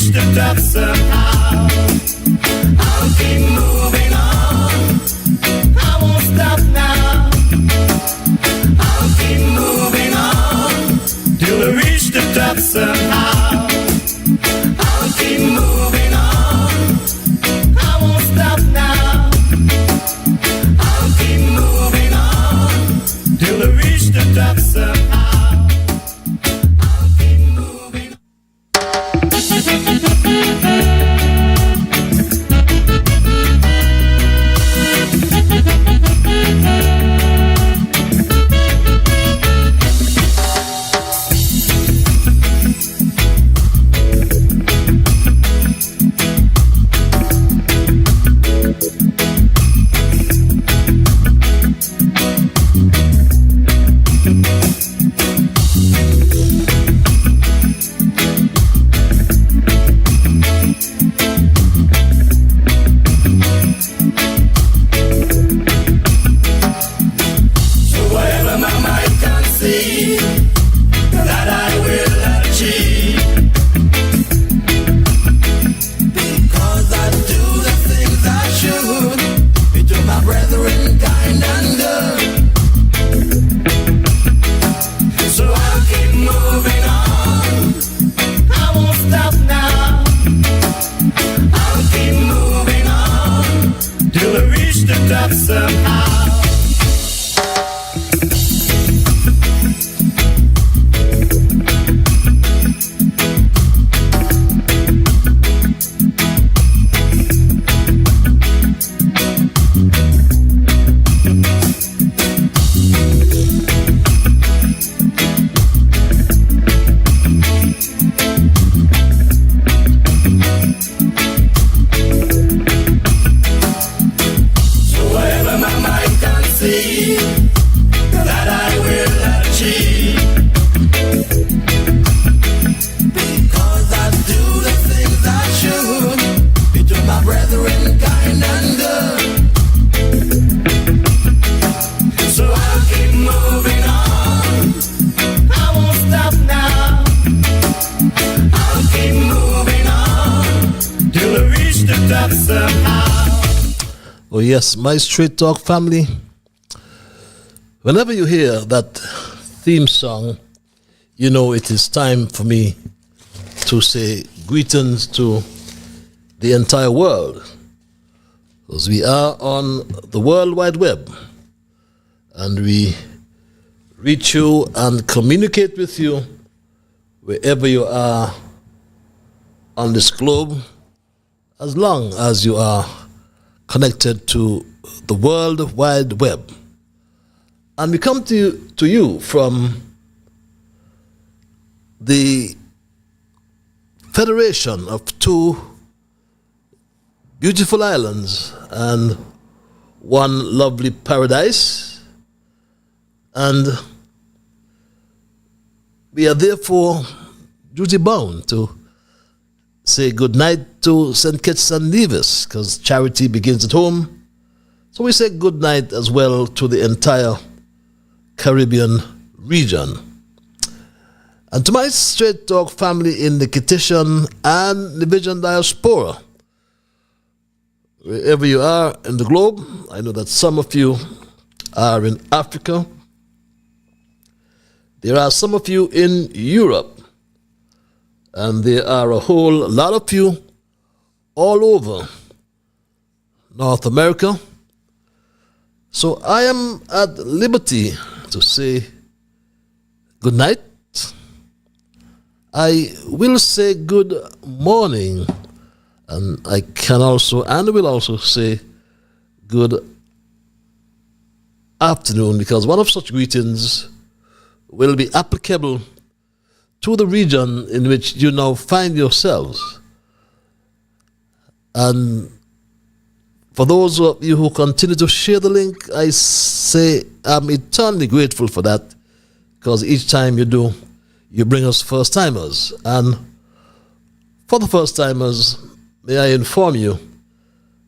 reach the top somehow. I'll keep moving on. I won't stop now. I'll keep moving on till I reach the top somehow. I'll keep moving on. I won't stop now. I'll keep moving on till I reach the top somehow. I'll keep moving on. Oh yes, my Straight Talk family, whenever you hear that theme song, you know it is time for me to say greetings to the entire world, because we are on the World Wide Web and we reach you and communicate with you wherever you are on this globe, as long as you are connected to the World Wide Web. And we come to you from the federation of two beautiful islands and one lovely paradise. And we are therefore duty bound to say good night to St. Kitts-Nevis, because charity begins at home. So we say good night as well to the entire Caribbean region. And to my Straight Talk family in the Kittitian and Nibijan diaspora, wherever you are in the globe, I know that some of you are in Africa. There are some of you in Europe. And there are a whole lot of you all over North America. So I am at liberty to say good night. I will say good morning, and I can also and will also say good afternoon, because one of such greetings will be applicable to the region in which you now find yourselves. And for those of you who continue to share the link, I say I'm eternally grateful for that, because each time you do, you bring us first-timers. And for the first-timers, may I inform you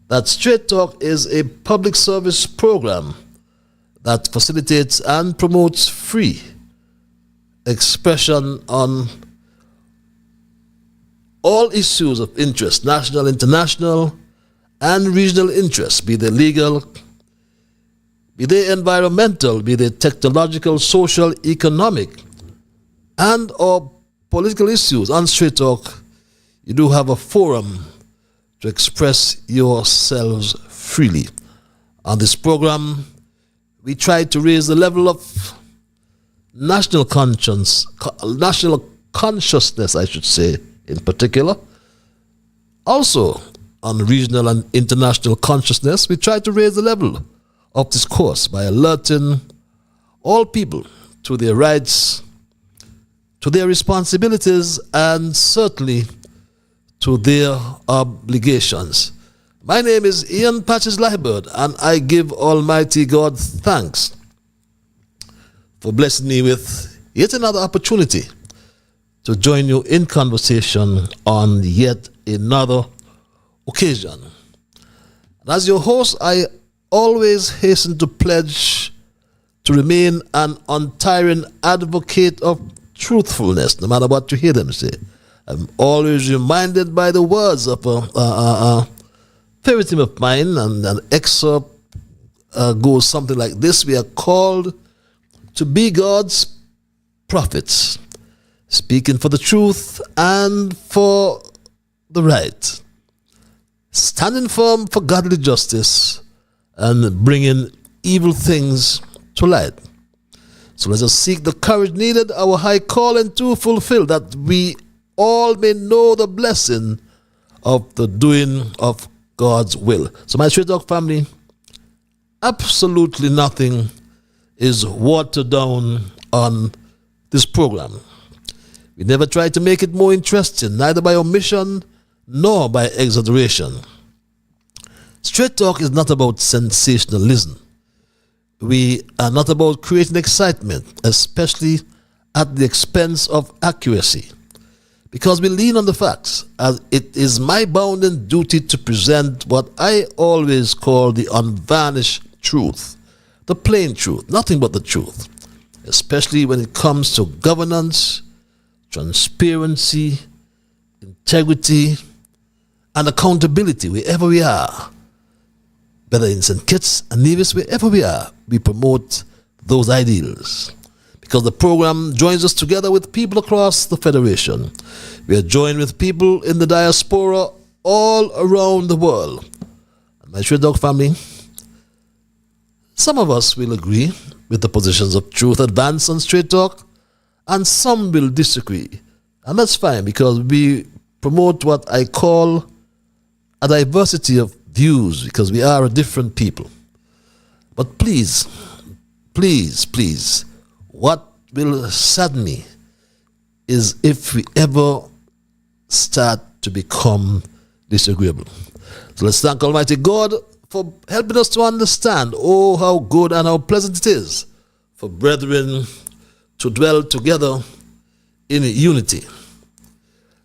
that Straight Talk is a public service program that facilitates and promotes free expression on all issues of interest, national, international, and regional interests, be they legal, be they environmental, be they technological, social, economic, and or political issues. On Straight Talk, you do have a forum to express yourselves freely. On this program, we try to raise the level of national consciousness, I should say, in particular. Also, on regional and international consciousness, we try to raise the level of discourse by alerting all people to their rights, to their responsibilities, and certainly to their obligations. My name is Ian Patches Liburd, and I give Almighty God thanks for blessing me with yet another opportunity to join you in conversation on yet another occasion. And as your host, I always hasten to pledge to remain an untiring advocate of truthfulness, no matter what you hear them say. I'm always reminded by the words of a favorite hymn of mine, and an excerpt goes something like this: we are called to be God's prophets, speaking for the truth and for the right, standing firm for godly justice, and bringing evil things to light. So let us seek the courage needed, our high calling to fulfill, that we all may know the blessing of the doing of God's will. So my Straight Talk family, absolutely nothing is watered down on this program. We never try to make it more interesting, neither by omission nor by exaggeration. Straight Talk is not about sensationalism. We are not about creating excitement, especially at the expense of accuracy, because we lean on the facts, as it is my bounden duty to present what I always call the unvarnished truth, the plain truth, nothing but the truth, especially when it comes to governance, transparency, integrity, and accountability wherever we are. Whether in St. Kitts and Nevis, wherever we are, we promote those ideals. Because the program joins us together with people across the Federation. We are joined with people in the diaspora all around the world. And my Straight Talk family, some of us will agree with the positions of truth advanced on Straight Talk, and some will disagree. And that's fine, because we promote what I call a diversity of views, because we are a different people. But please, please, please, what will sadden me is if we ever start to become disagreeable. So let's thank Almighty God for helping us to understand, oh, how good and how pleasant it is for brethren to dwell together in unity.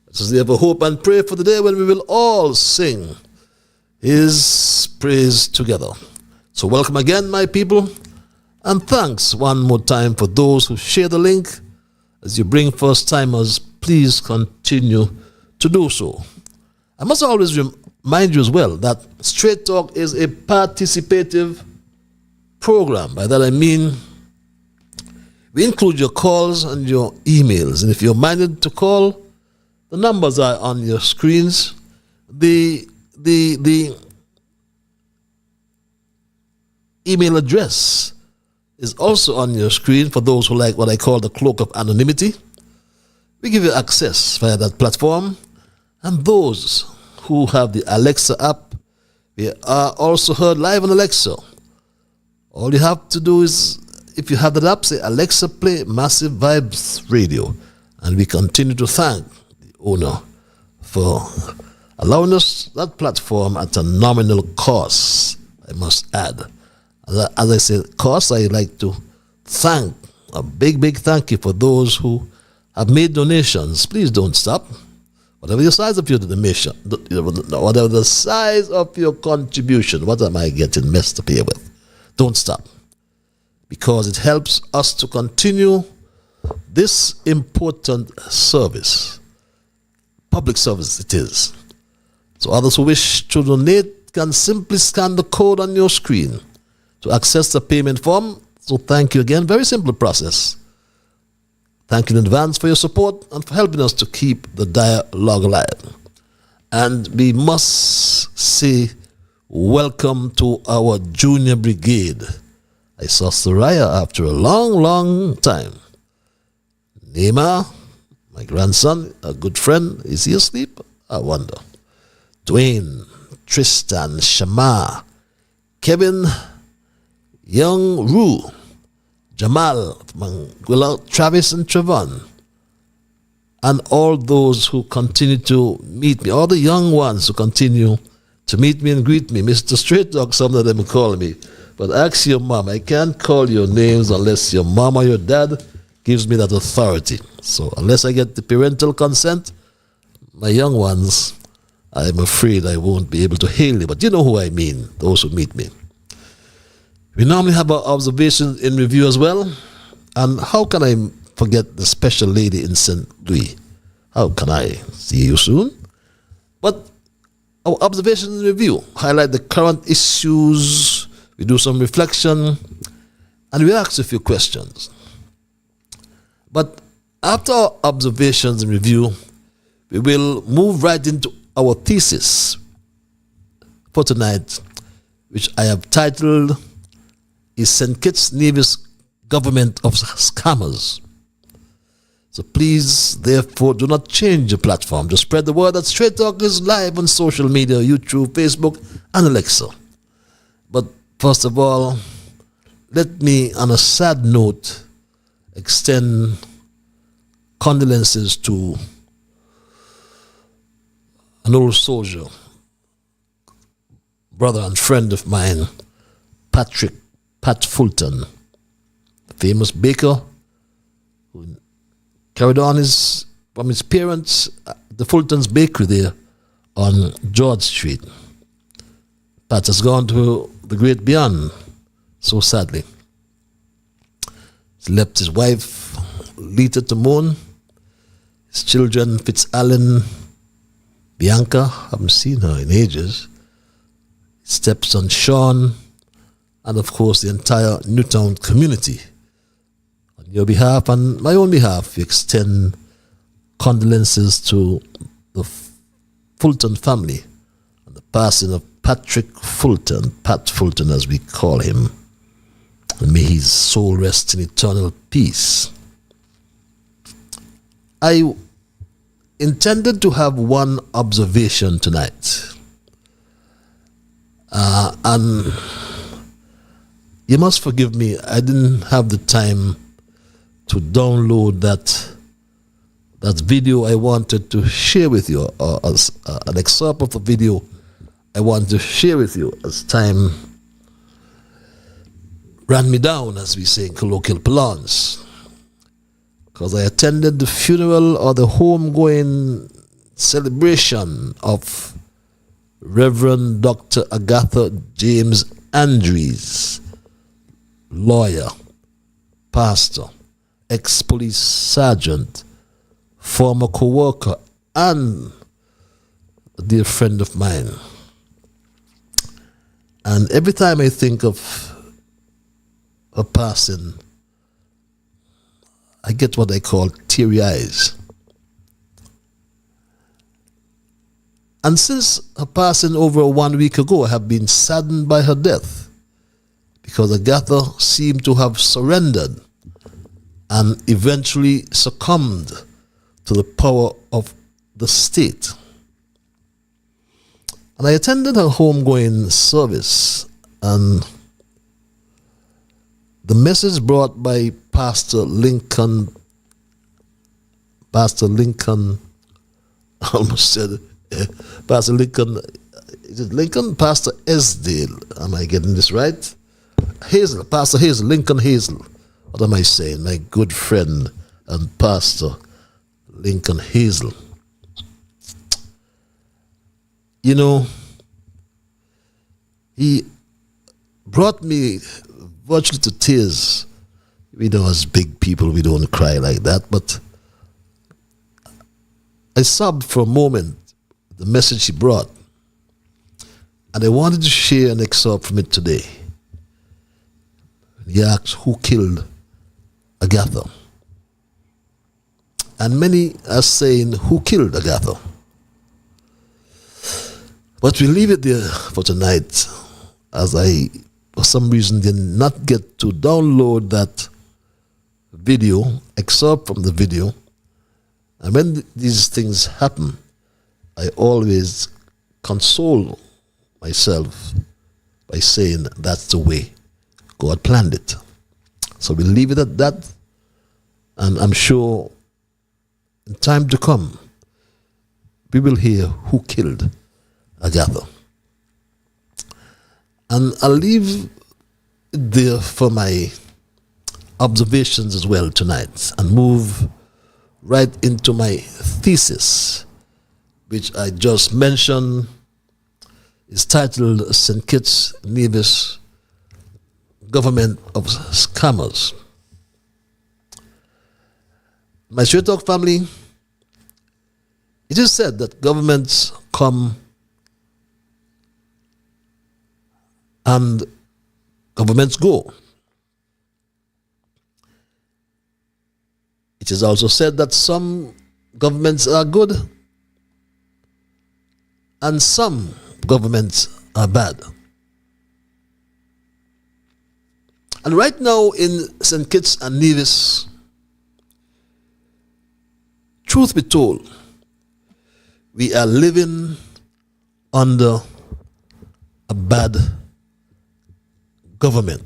Let us therefore hope and pray for the day when we will all sing His praise together. So welcome again, my people, and thanks one more time for those who share the link. As you bring first-timers, please continue to do so. I must always remind you as well that Straight Talk is a participative program. By that I mean we include your calls and your emails. And if you're minded to call, the numbers are on your screens. The email address is also on your screen for those who like what I call the cloak of anonymity. We give you access via that platform. And those who have the Alexa app, we are also heard live on Alexa. All you have to do is, if you have that app, say, Alexa, play Massive Vibes Radio. And we continue to thank the owner for allowing us that platform at a nominal cost, I must add. As I said, cost, I like to thank, a big thank you for those who have made donations. Please don't stop. Whatever the size of your donation, whatever the size of your contribution, what am I getting messed up here with? Don't stop. Because it helps us to continue this important service. public service it is. So others who wish to donate can simply scan the code on your screen to access the payment form. So thank you again. Very simple process. Thank you in advance for your support and for helping us to keep the dialogue alive. And we must say welcome to our junior brigade. I saw Soraya after a long, long time. Neymar, my grandson, a good friend, is he asleep? I wonder. Dwayne, Tristan, Shama, Kevin, Young Rue, Jamal, Manguila, Travis and Trevon, and all those who continue to meet me, all the young ones who continue to meet me and greet me. Mr. Straight Dog, some of them call me. But ask your mom. I can't call your names unless your mom or your dad gives me that authority. So unless I get the parental consent, my young ones, I'm afraid I won't be able to hail you. But you know who I mean, those who meet me. We normally have our observations in review as well. And how can I forget the special lady in St. Louis? How can I? See you soon. But our observations in review highlight the current issues. We do some reflection and we ask a few questions. But after our observations and review, we will move right into our thesis for tonight, which I have titled, Is St. Kitts-Nevis Government of Scammers? So please, therefore, do not change your platform. Just spread the word that Straight Talk is live on social media, YouTube, Facebook, and Alexa. But first of all, let me, on a sad note, extend condolences to an old soldier, brother and friend of mine, Pat Fulton, a famous baker who carried on from his parents, the Fulton's Bakery there on George Street. Pat has gone to the great beyond, so sadly. He left his wife, Lita, to mourn. His children, Fitz-Allen, Bianca, haven't seen her in ages. His stepson, Sean, and of course the entire Newtown community. On your behalf and my own behalf, we extend condolences to the Fulton family and the passing of Patrick Fulton, Pat Fulton as we call him, and may his soul rest in eternal peace. I intended to have one observation tonight, and you must forgive me, I didn't have the time to download that video I wanted to share with you, or as an excerpt of the video I wanted to share with you as time ran me down, as we say in colloquial parlance. Because I attended the funeral or the homegoing celebration of Reverend Dr. Agatha James Andrews, lawyer, pastor, ex-police sergeant, former co-worker, and a dear friend of mine. And every time I think of her passing, I get what I call teary eyes. And since her passing over 1 week ago, I have been saddened by her death, because Agatha seemed to have surrendered and eventually succumbed to the power of the state. And I attended her homegoing service, and the message brought by Pastor Lincoln, I almost said Pastor Lincoln, is it Lincoln? Pastor Esdale, am I getting this right? Hazel, Pastor Hazel, Lincoln Hazel. What am I saying? My good friend and Pastor Lincoln Hazel. You know, he brought me virtually to tears. We know as big people we don't cry like that, but I sobbed for a moment at the message he brought, and I wanted to share an excerpt from it today. He asked, who killed Agatha? And many are saying, who killed Agatha? But we leave it there for tonight, as I, for some reason, did not get to download that video, excerpt from the video. And when these things happen, I always console myself by saying that's the way God planned it. So we'll leave it at that, and I'm sure in time to come, we will hear who killed Agatha. And I'll leave it there for my observations as well tonight, and move right into my thesis, which I just mentioned, is titled St. Kitts-Nevis Government of Scammers. My Straight Talk family, it is said that governments come and governments go. It is also said that some governments are good and some governments are bad. And right now in St. Kitts and Nevis, truth be told, we are living under a bad government,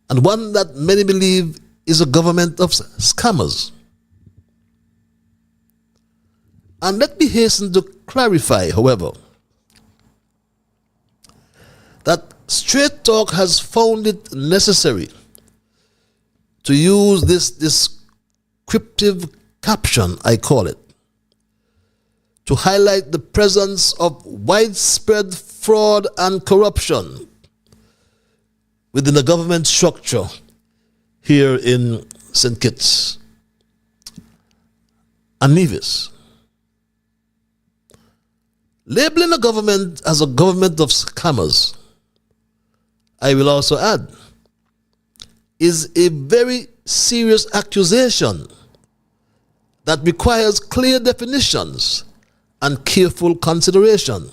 and one that many believe is a government of scammers. And let me hasten to clarify, however, that Straight Talk has found it necessary to use this descriptive caption, I call it, to highlight the presence of widespread fraud and corruption within the government structure here in St. Kitts and Nevis. Labeling a government as a government of scammers, I will also add, is a very serious accusation that requires clear definitions and careful consideration.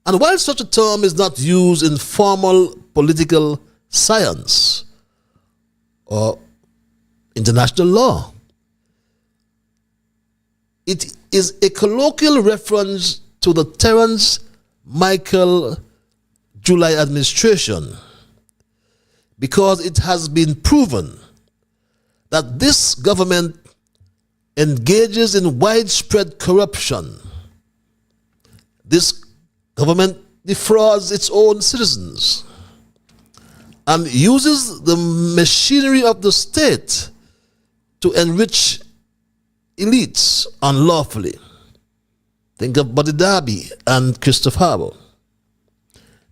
And while such a term is not used in formal political science or international law, it is a colloquial reference to the Terence Michael July administration, because it has been proven that this government engages in widespread corruption. This government defrauds its own citizens and uses the machinery of the state to enrich elites unlawfully. Think of Buddy Darby and Christophe Harbour.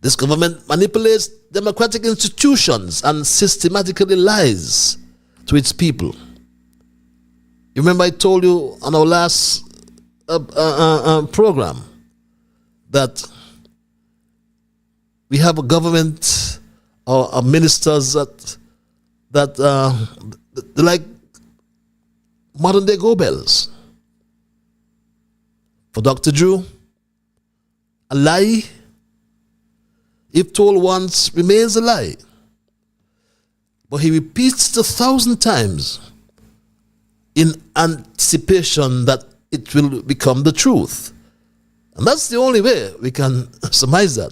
This government manipulates democratic institutions and systematically lies to its people. You remember I told you on our last program that we have a government or ministers that they're like modern day go-bells. For Dr. Drew, a lie, if told once, remains a lie. But he repeats it 1,000 times in anticipation that it will become the truth. And that's the only way we can surmise that.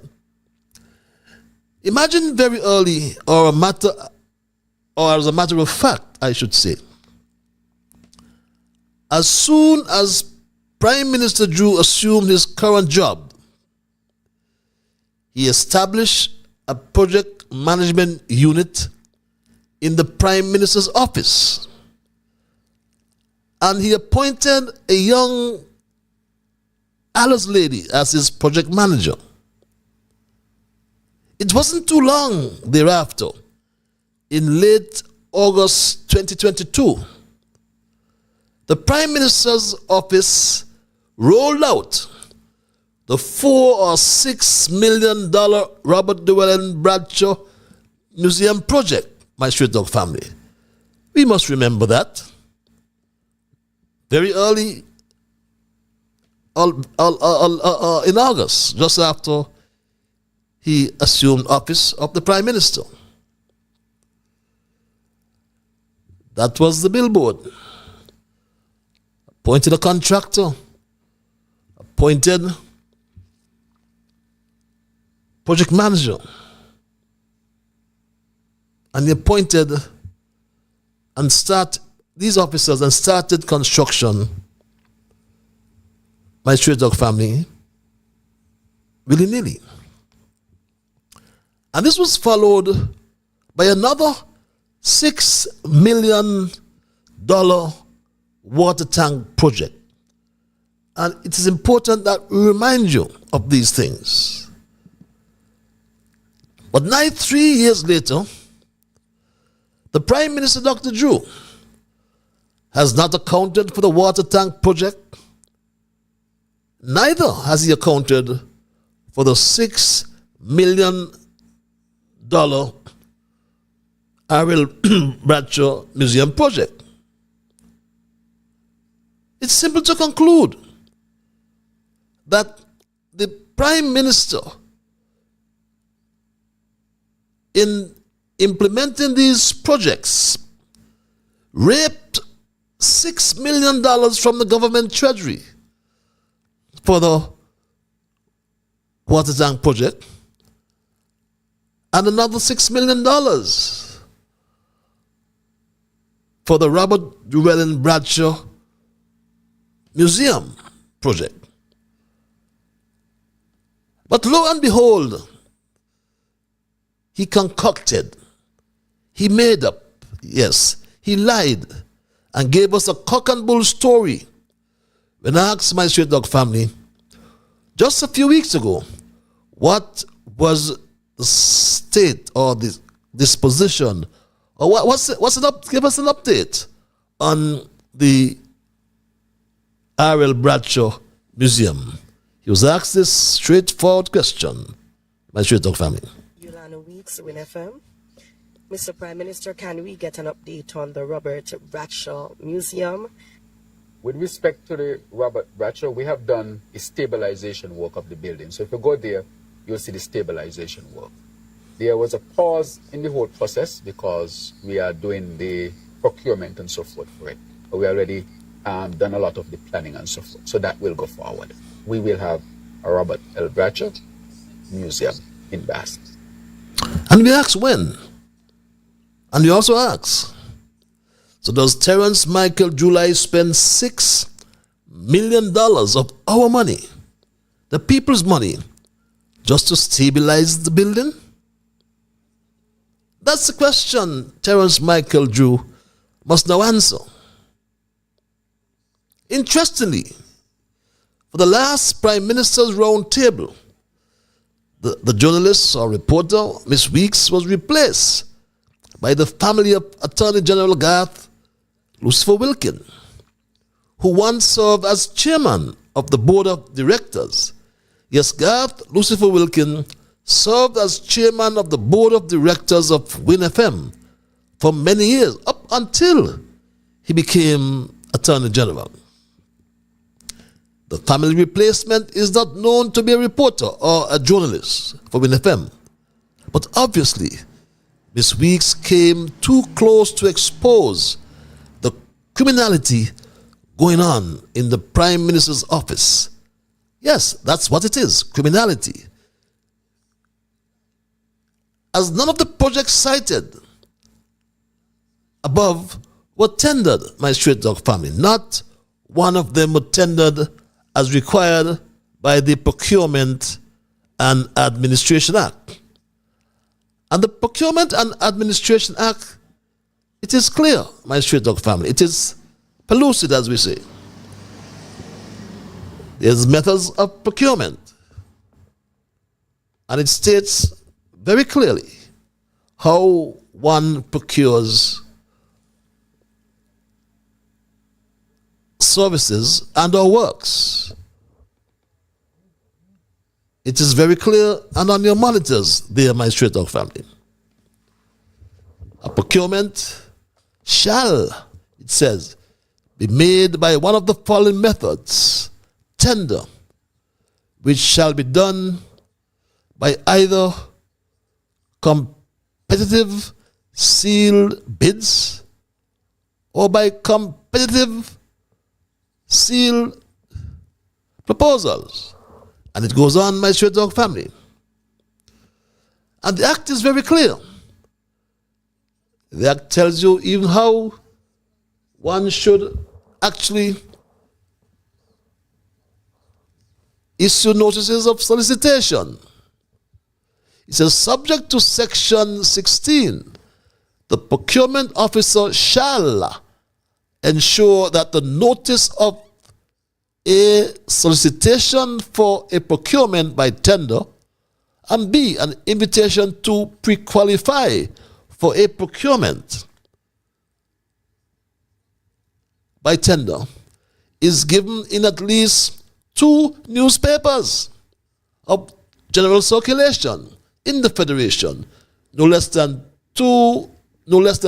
Imagine very early, or as a matter of fact, I should say, as soon as Prime Minister Drew assumed his current job, he established a project management unit in the Prime Minister's office, and he appointed a young Alice lady as his project manager. It wasn't too long thereafter, in late August 2022, the Prime Minister's office rolled out the $4 or $6 million Robert Llewellyn Bradshaw Museum project, my Street Dog family. We must remember that. Very early in August, just after he assumed office of the Prime Minister. That was the billboard. Appointed a contractor, appointed project manager, and he appointed and these officers and started construction, my Street Dog family, willy-nilly. And this was followed by another $6 million water tank project. And it is important that we remind you of these things. But now, 3 years later, the Prime Minister, Dr. Drew, has not accounted for the water tank project. Neither has he accounted for the $6 million R.L. Bradshaw Museum project. It's simple to conclude that the Prime Minister, in implementing these projects, raped $6 million from the government treasury for the water tank project, and another $6 million for the Robert Llewellyn Bradshaw Museum project. But lo and behold, he concocted, he made up, yes, he lied and gave us a cock and bull story. When I asked my Street Dog family just a few weeks ago what was the state or the disposition, or give us an update on the R.L. Bradshaw Museum. He was asked this straightforward question, my Street Dog family. Yolanda Weeks, Win FM. Mr. Prime Minister, can we get an update on the Robert Bradshaw Museum? With respect to the Robert Bradshaw, we have done a stabilization work of the building. So if you go there, you'll see the stabilization work. There was a pause in the whole process because we are doing the procurement and so forth for it. But we already done a lot of the planning and so forth. So that will go forward. We will have a Robert L. Bradshaw Museum in Bass. And we ask when? And we also ask, so does Terence Michael July spend $6 million of our money, the people's money, just to stabilize the building? That's the question Terence Michael Drew must now answer. Interestingly, for the last Prime Minister's round table, the journalist or reporter, Miss Weeks, was replaced by the family of Attorney General Garth Lucifer Wilkin, who once served as chairman of the board of directors. Yes, Garth Lucifer Wilkin served as chairman of the board of directors of Win FM for many years, up until he became Attorney General. The family replacement is not known to be a reporter or a journalist for Win FM. But obviously, Ms. Weeks came too close to expose the criminality going on in the Prime Minister's office. Yes, that's what it is, criminality. As none of the projects cited above were tendered, my Street Dog family. Not one of them were tendered as required by the Procurement and Administration Act. And the Procurement and Administration Act, it is clear, my Street Dog family. It is pellucid, as we say. There's methods of procurement. And it states very clearly how one procures services and or works. It is very clear and on your monitors there, my straight dog family. A procurement shall, it says, be made by one of the following methods: tender, which shall be done by either competitive sealed bids or by competitive sealed proposals. And it goes on, my straight dog family. And the act is very clear. The act tells you even how one should actually issue notices of solicitation. It says, subject to section 16, the procurement officer shall ensure that the notice of a solicitation for a procurement by tender, and B, an invitation to pre-qualify for a procurement by tender, is given in at least 2 newspapers of general circulation in the Federation, no less than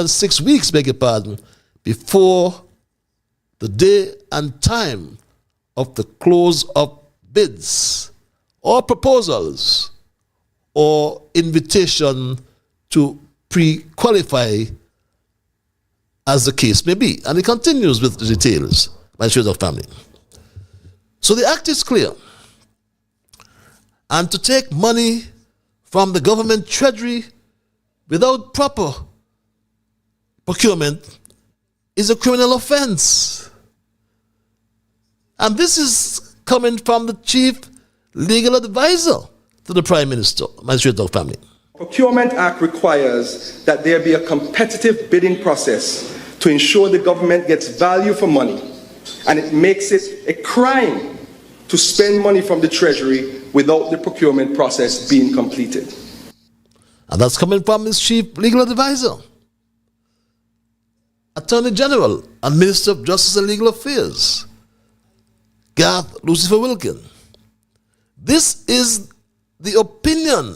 6 weeks, beg your pardon, before the day and time of the close of bids or proposals or invitation to pre-qualify, as the case may be. And it continues with the details, my straight dog family. So the act is clear. And to take money from the government treasury without proper procurement is a criminal offense. And this is coming from the chief legal advisor to the Prime Minister, my straight dog family. Procurement Act requires that there be a competitive bidding process to ensure the government gets value for money, and it makes it a crime to spend money from the Treasury without the procurement process being completed. And that's coming from his chief legal advisor, Attorney General and Minister of Justice and Legal Affairs, Garth Lucifer Wilkin. This is the opinion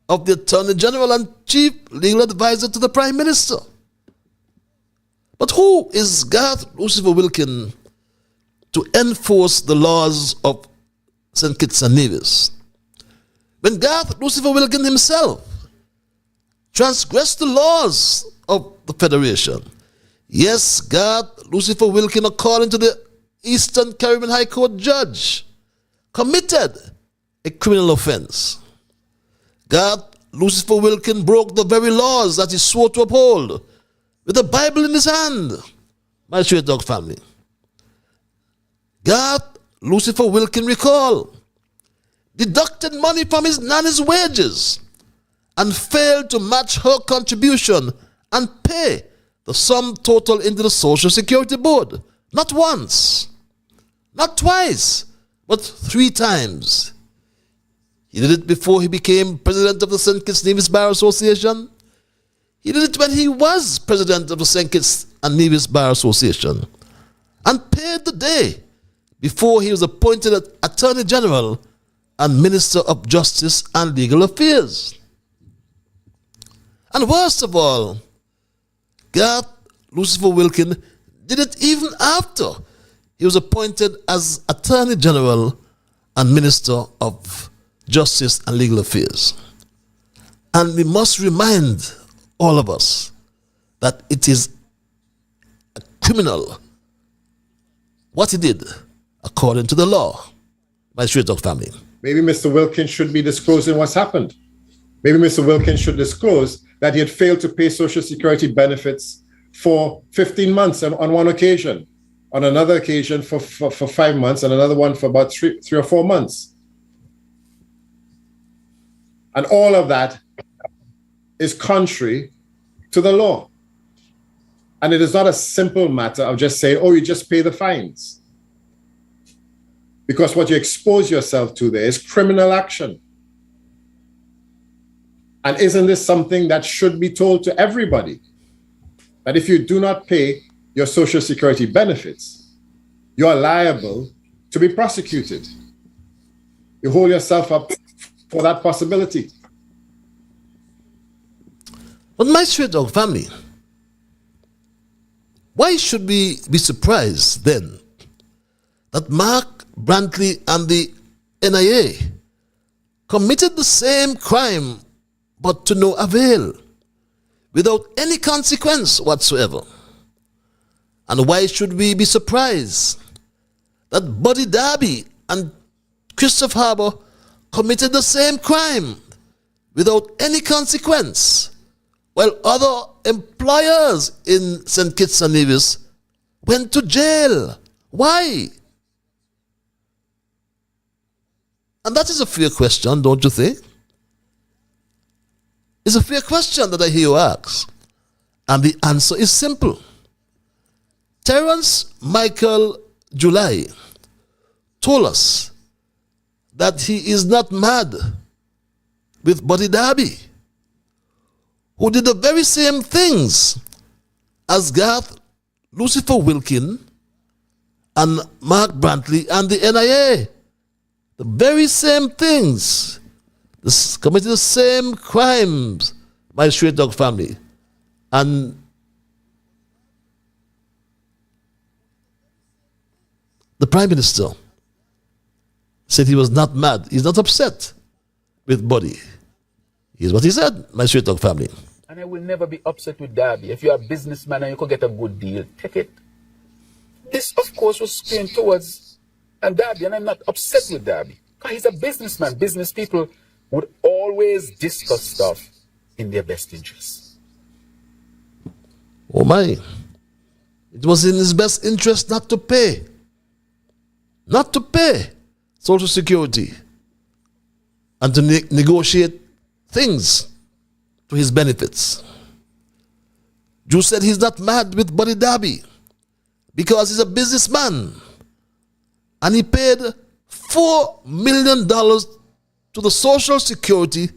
of the Attorney General and Chief Legal Advisor to the Prime Minister. But who is Garth Lucifer Wilkin to enforce the laws of St. Kitts-Nevis, when Garth Lucifer Wilkin himself transgressed the laws of the Federation? Yes, Garth Lucifer Wilkin, according to the Eastern Caribbean High Court judge, committed a criminal offense. Garth Lucifer Wilkin broke the very laws that he swore to uphold with the Bible in his hand, my straight dog family. Garth Lucifer Wilkin, recall, deducted money from his nanny's wages and failed to match her contribution and pay the sum total into the Social Security Board. Not once, not twice, but 3 times. He did it before he became president of the St. Kitts-Nevis Bar Association. He did it when he was president of the St. Kitts-Nevis Bar Association, and paid the day before he was appointed Attorney General and Minister of Justice and Legal Affairs. And worst of all, Garth Lucifer Wilkin did it even after he was appointed as Attorney General and Minister of Justice and Legal Affairs. And we must remind all of us that it is a criminal what he did according to the law, my straight dog family. Maybe Mr. Wilkins should be disclosing what's happened. Maybe Mr. Wilkins should disclose that he had failed to pay Social Security benefits for 15 months on one occasion, on another occasion for 5 months, and another one for about three or 4 months. And all of that is contrary to the law. And it is not a simple matter of just saying, oh, you just pay the fines. Because what you expose yourself to there is criminal action. And isn't this something that should be told to everybody? That if you do not pay your Social Security benefits, you are liable to be prosecuted. You hold yourself up for that possibility. But my straight dog family, why should we be surprised then that Mark Brantley and the NIA committed the same crime but to no avail, without any consequence whatsoever? And why should we be surprised that Buddy Darby and Christophe Harbour committed the same crime without any consequence, while other employers in St. Kitts-Nevis went to jail? Why? And that is a fair question, don't you think? It's a fair question that I hear you ask. And the answer is simple. Terence Michael July told us that he is not mad with Buddy Darby, who did the very same things as Garth Lucifer Wilkin and Mark Brantley and the NIA. The very same things. Committed the same crimes, my straight dog family. And the Prime Minister said he was not mad. He's not upset with Buddy. Here's what he said, my straight dog family. And I will never be upset with Darby. If you're a businessman and you could get a good deal, take it. This, of course, was skewing towards Darby, and I'm not upset with Darby. Because he's a businessman. Business people would always discuss stuff in their best interest. Oh my. It was in his best interest not to pay. Not to pay Social Security and to negotiate things to his benefits. Drew said he's not mad with Buddy Darby because he's a businessman and he paid $4 million to the Social Security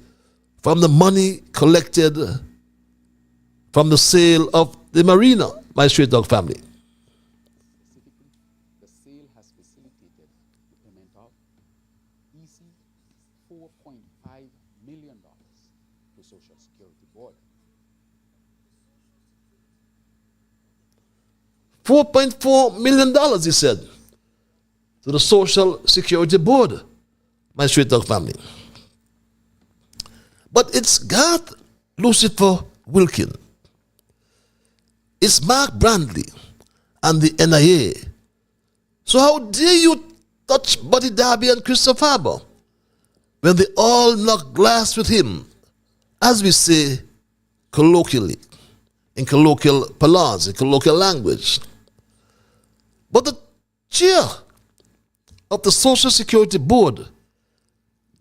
from the money collected from the sale of the marina, my straight dog family. The sale has facilitated the payment of easy $4.5 million to Social Security Board. $4.4 million, he said, to the Social Security Board, my straight dog family. But it's Garth Lucifer Wilkin, it's Mark Brantley and the NIA. So how dare you touch Buddy Darby and Christophe Harbour when they all knock glass with him, as we say colloquially, in colloquial parlance, in colloquial language. But the chair of the Social Security Board,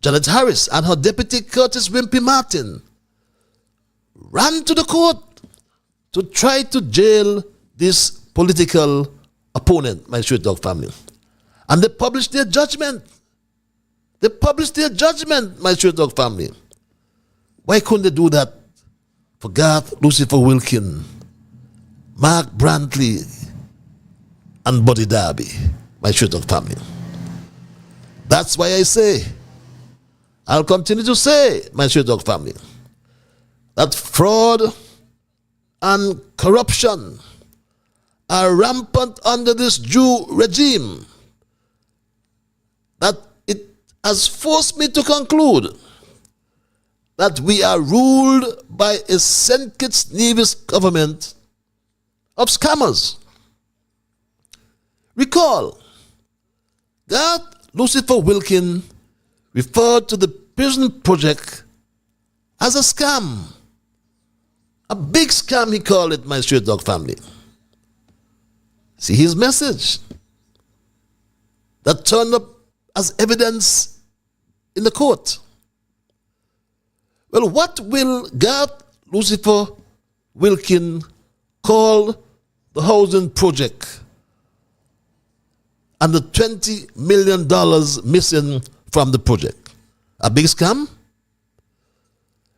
Janet Harris, and her deputy Curtis Wimpy Martin ran to the court to try to jail this political opponent, my straight dog family. And they published their judgment. They published their judgment, my straight dog family. Why couldn't they do that for Garth Lucifer Wilkin, Mark Brantley, and Buddy Darby, my straight dog family? That's why I say, I'll continue to say, my straight dog family, that fraud and corruption are rampant under this Jew regime, that it has forced me to conclude that we are ruled by a St. Kitts-Nevis government of scammers. Recall, Garth Lucifer Wilkin referred to the prison project as a scam. A big scam, he called it, my straight dog family. See his message that turned up as evidence in the court. Well, what will Garth Lucifer Wilkin call the housing project and the $20 million missing from the project? A big scam?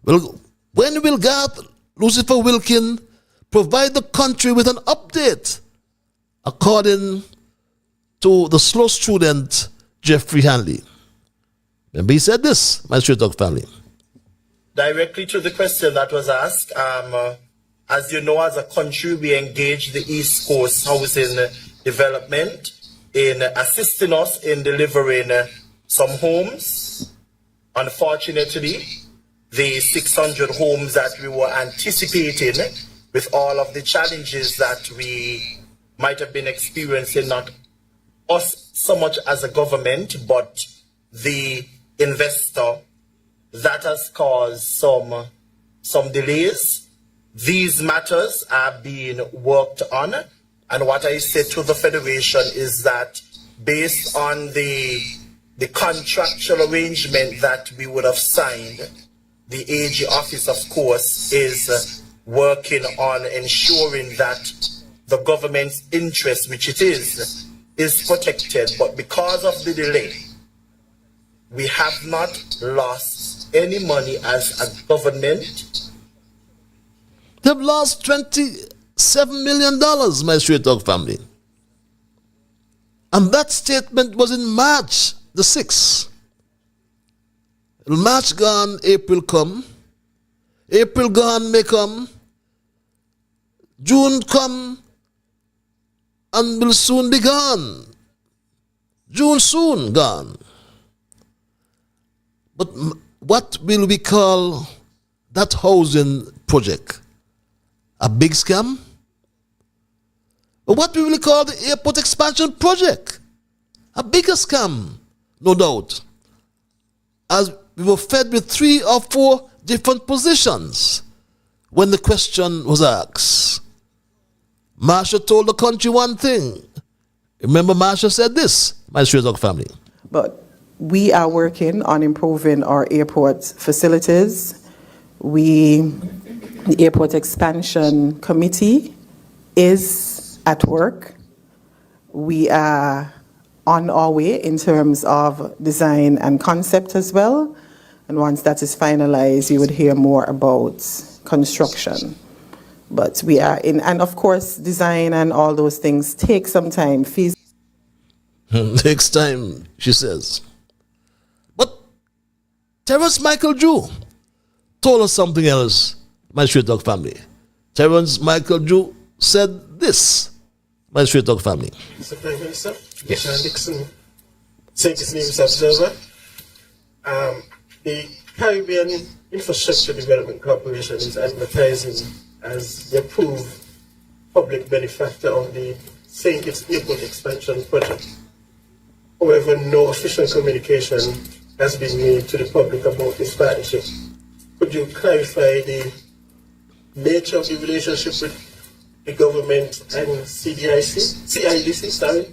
Well, when will Garth Lucifer Wilkin provide the country with an update according to the slow student Jeffrey Hanley. Remember he said this, my Straight Talk family. Directly to the question that was asked, as you know, as a country, we engage the East Coast Housing Development in assisting us in delivering some homes. Unfortunately, the 600 homes that we were anticipating, with all of the challenges that we might have been experiencing, not us so much as a government, but the investor, that has caused some delays. These matters are being worked on, and what I said to the Federation is that based on the contractual arrangement that we would have signed, the AG office, of course, is working on ensuring that the government's interest, which it is protected. But because of the delay, we have not lost any money as a government. They've lost $27 million, my Straight Talk family. And that statement was in March the 6th. March gone, April come. April gone, May come. June come and will soon be gone. June soon gone. But what will we call that housing project? A big scam? Or what will we call the airport expansion project? A bigger scam, no doubt. As we were fed with 3 or 4 different positions when the question was asked. Marshall told the country one thing. Remember, Marshall said this, my Straight Talk family. But we are working on improving our airport facilities. The Airport Expansion Committee is at work. We are on our way in terms of design and concept as well. And once that is finalized, you would hear more about construction. But we are in, and of course, design and all those things take some time. Takes time, she says. But Terrence Michael Drew told us something else, my Straight Talk family. Terrence Michael Drew said this, my Straight Talk family. Mr. Prime Minister, Yes. Sean Dixon, St. Kitts-Nevis Observer. The Caribbean Infrastructure Development Corporation is advertising as the approved public benefactor of the St. Kitts Airport Expansion Project. However, no official communication has been made to the public about this partnership. Could you clarify the nature of the relationship with the government and CIDC,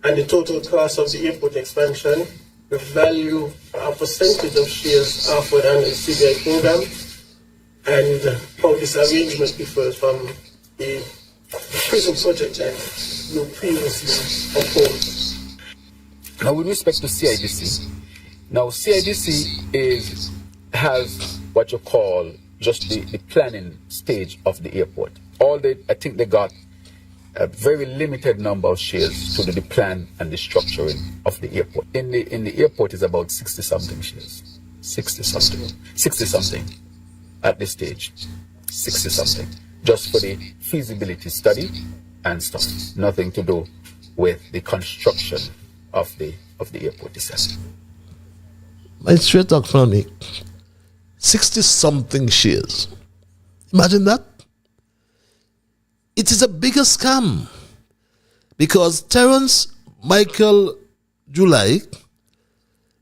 and the total cost of the airport expansion, the value or percentage of shares offered under the CBI program, and how this arrangement differs from the prison project that you previously opposed? Now, with respect to CIDC, CIDC has what you call just the planning stage of the airport. I think they got a very limited number of shares to the plan and the structuring of the airport. In the airport is about 60-something shares. 60-something at this stage. 60-something. Just for the feasibility study and stuff. Nothing to do with the construction of the airport itself. My Straight Talk family, 60-something shares. Imagine that. It is a bigger scam because Terrence Michael July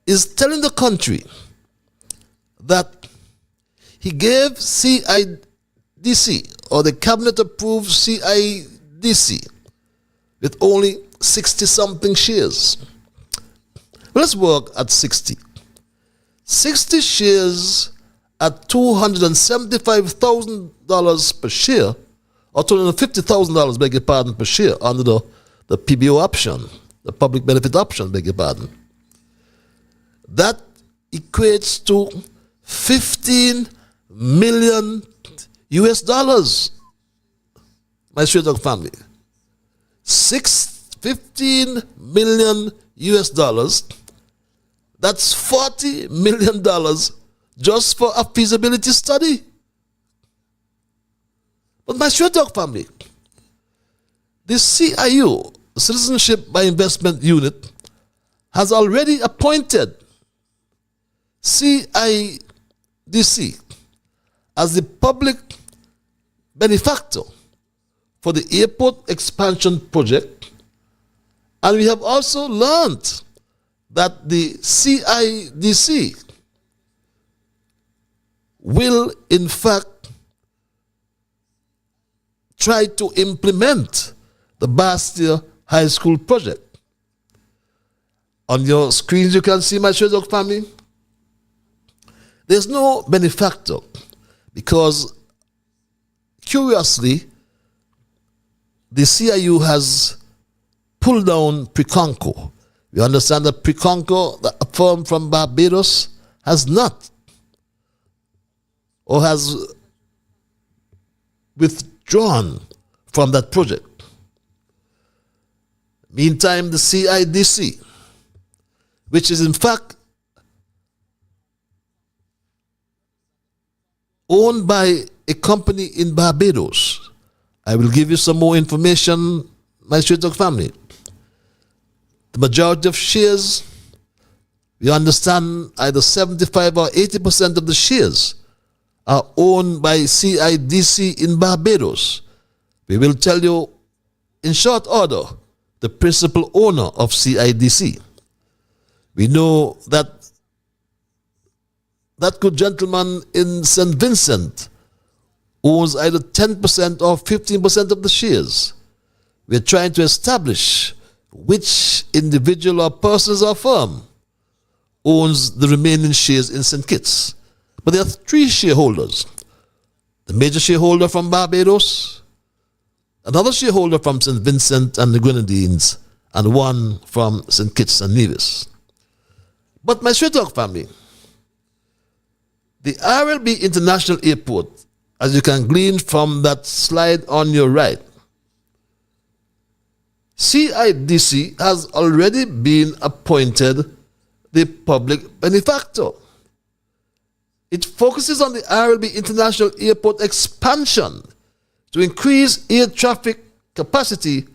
is telling the country that he gave CIDC, or the cabinet approved CIDC, with only 60-something shares. Let's work at 60. 60 shares at $275,000 per share, or $250,000, beg your pardon, per share under the PBO option, the public benefit option, beg your pardon. That equates to $15 million US. My Straight Talk family. $15 million US dollars. That's $40 million just for a feasibility study. But my straight talk family, the CIU, Citizenship by Investment Unit, has already appointed CIDC as the public benefactor for the airport expansion project. And we have also learned that the CIDC will, in fact, try to implement the Bastia High School project. On your screens, you can see my Shredog family. There's no benefactor because, curiously, the CIU has pulled down Preconco. We understand that Preconco, a firm from Barbados, has not or has withdrawn from that project. Meantime, the CIDC, which is in fact owned by a company in Barbados. I will give you some more information, my straight talk family. The majority of shares, we understand either 75 or 80% of the shares are owned by CIDC in Barbados. We will tell you in short order the principal owner of CIDC. We know that that good gentleman in St. Vincent owns either 10% or 15% of the shares. We're trying to establish which individual or persons or firm owns the remaining shares in St. Kitts. But there are three shareholders. The major shareholder from Barbados, another shareholder from St. Vincent and the Grenadines, and one from St. Kitts and Nevis. But my straight talk family, the RLB International Airport, as you can glean from that slide on your right, CIDC has already been appointed the public benefactor. It focuses on the RLB International Airport expansion to increase air traffic capacity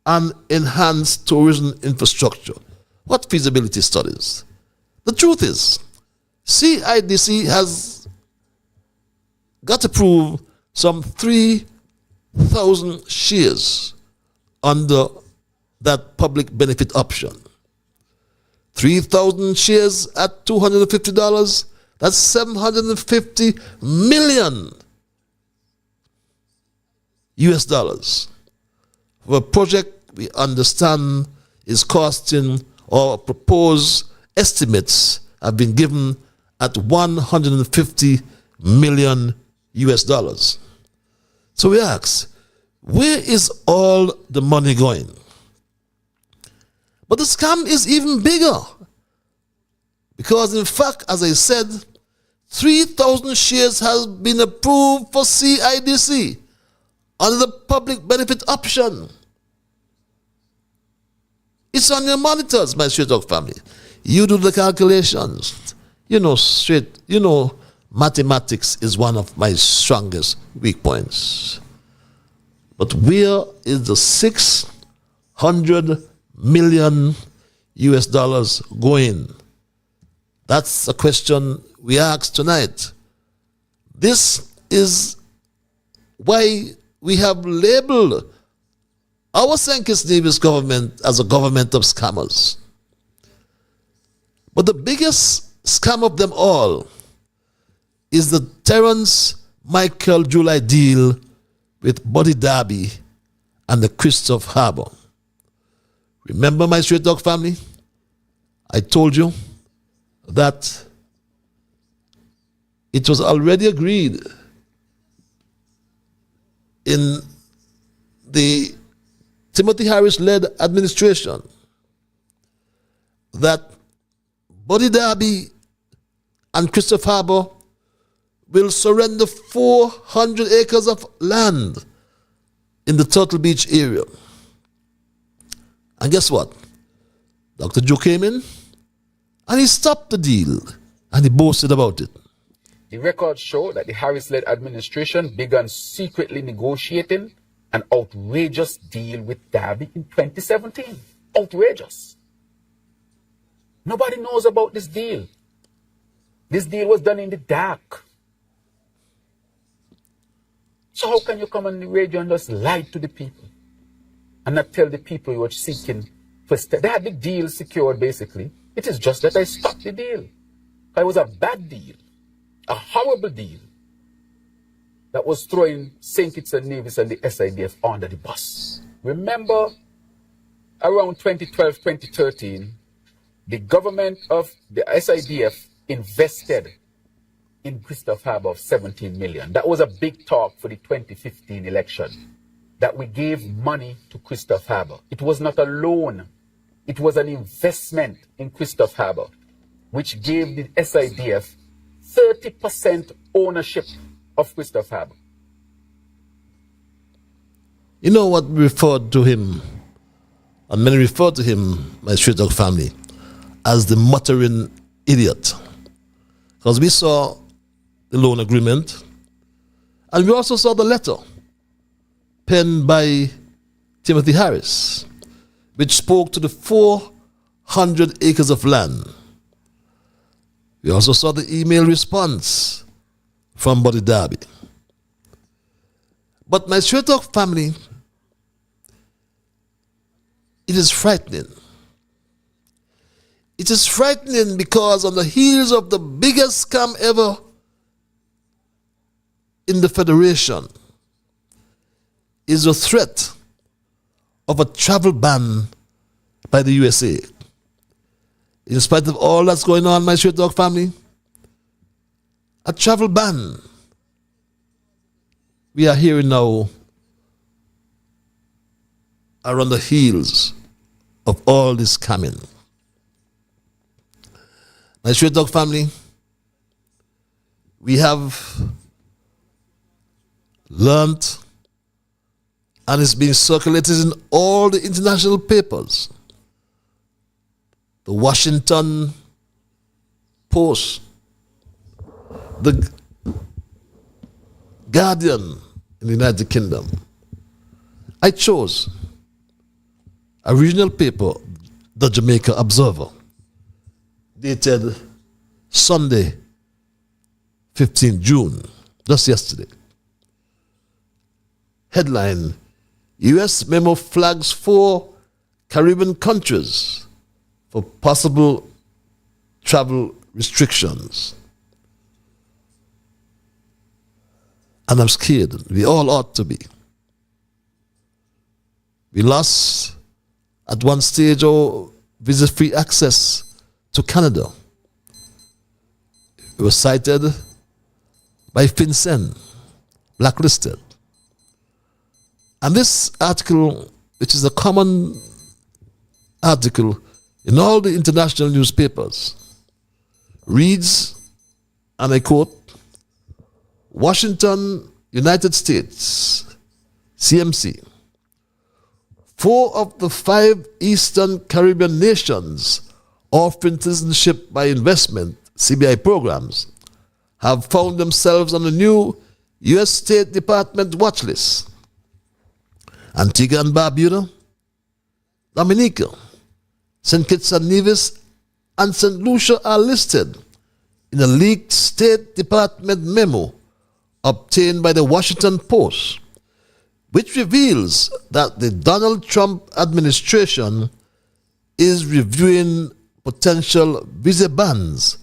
and enhance tourism infrastructure. What feasibility studies? The truth is, CIDC has got to prove some 3,000 shares under that public benefit option. 3,000 shares at $250, that's 750 million US dollars. For a project we understand is costing, or proposed estimates have been given at 150 million US dollars. So we ask, where is all the money going? But the scam is even bigger. Because in fact, as I said, 3,000 shares has been approved for CIDC under the public benefit option. It's on your monitors, my straight talk family. You do the calculations. Mathematics is one of my strongest weak points. But where is the 600 million US dollars going? That's a question we ask tonight. This is why we have labeled our St. Kitts-Nevis government as a government of scammers. But the biggest scam of them all is the Terence Michael July deal with Buddy Darby and the Christophe Harbour. Remember, my straight talk family? I told you that it was already agreed in the Timothy Harris-led administration that Buddy Darby and Christophe Harbour will surrender 400 acres of land in the Turtle Beach area. And guess what? Dr. Joe came in and he stopped the deal and he boasted about it. The records show that the Harris-led administration began secretly negotiating an outrageous deal with Derby in 2017. Outrageous. Nobody knows about this deal. This deal was done in the dark. So how can you come on the radio and just lie to the people and not tell the people you were seeking for? They had the deal secured, basically. It is just that I stopped the deal. It was a bad deal, a horrible deal that was throwing St. Kitts-Nevis and the SIDF under the bus. Remember, around 2012, 2013, the government of the SIDF invested in Christophe Harbour of 17 million. That was a big talk for the 2015 election, that we gave money to Christophe Harbour. It was not a loan. It was an investment in Christophe Harbour, which gave the SIDF 30% ownership of Christophe Harbour. You know what we referred to him, and many referred to him, my straight dog family, as the muttering idiot. Because we saw the loan agreement, and we also saw the letter penned by Timothy Harris, which spoke to the 400 acres of land. We also saw the email response from Buddy Darby. But my straight talk family, it is frightening. It is frightening because on the heels of the biggest scam ever in the Federation is the threat of a travel ban by the USA. In spite of all that's going on, my straight dog family, a travel ban. We are hearing now are on the heels of all this coming. My straight dog family, we have learnt, and it's being circulated in all the international papers. The Washington Post, the Guardian in the United Kingdom. I chose a regional paper, the Jamaica Observer, dated Sunday, 15 June, just yesterday. Headline, U.S. memo flags 4 Caribbean countries for possible travel restrictions. And I'm scared. We all ought to be. We lost at one stage our visa-free access to Canada. It was cited by FinCEN, blacklisted. And this article, which is a common article in all the international newspapers, reads, and I quote, Washington, United States, CMC. 4 of the 5 Eastern Caribbean nations offering citizenship by investment, CBI programs, have found themselves on the new U.S. State Department watch list. Antigua and Barbuda, Dominica, St. Kitts and Nevis, and St. Lucia are listed in a leaked State Department memo obtained by the Washington Post, which reveals that the Donald Trump administration is reviewing potential visa bans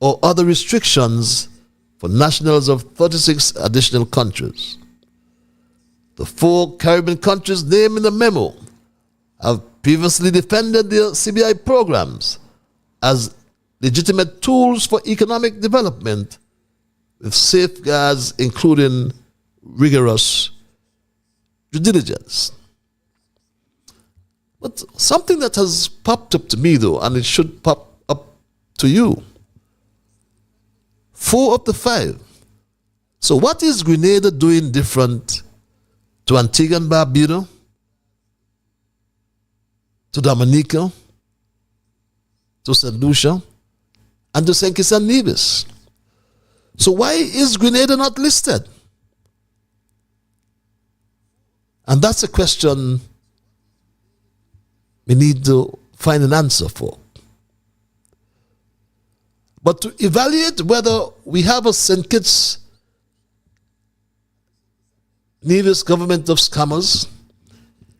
or other restrictions for nationals of 36 additional countries. The 4 Caribbean countries named in the memo have previously defended their CBI programs as legitimate tools for economic development with safeguards including rigorous due diligence. But something that has popped up to me though, and it should pop up to you. 4 of the 5. So what is Grenada doing different to Antigua and Barbuda? to Dominica, to St. Lucia, and to St. Kitts-Nevis. So why is Grenada not listed? And that's a question we need to find an answer for. But to evaluate whether we have a St. Kitts-Nevis government of scammers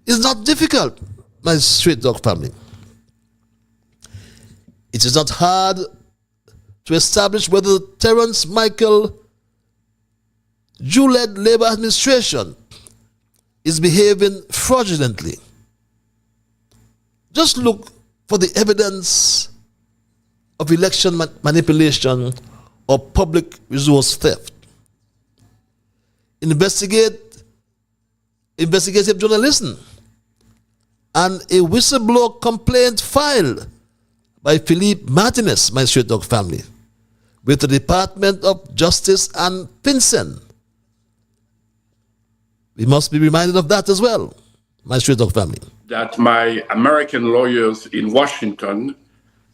is not difficult, my straight dog family. It is not hard to establish whether the Terence Michael Jew-led Labour administration is behaving fraudulently. Just look for the evidence of election manipulation or public resource theft. Investigative journalism and a whistleblower complaint filed by Philippe Martinez, my straight dog family, with the Department of Justice and FinCEN. We must be reminded of that as well, my straight dog family. That my American lawyers in Washington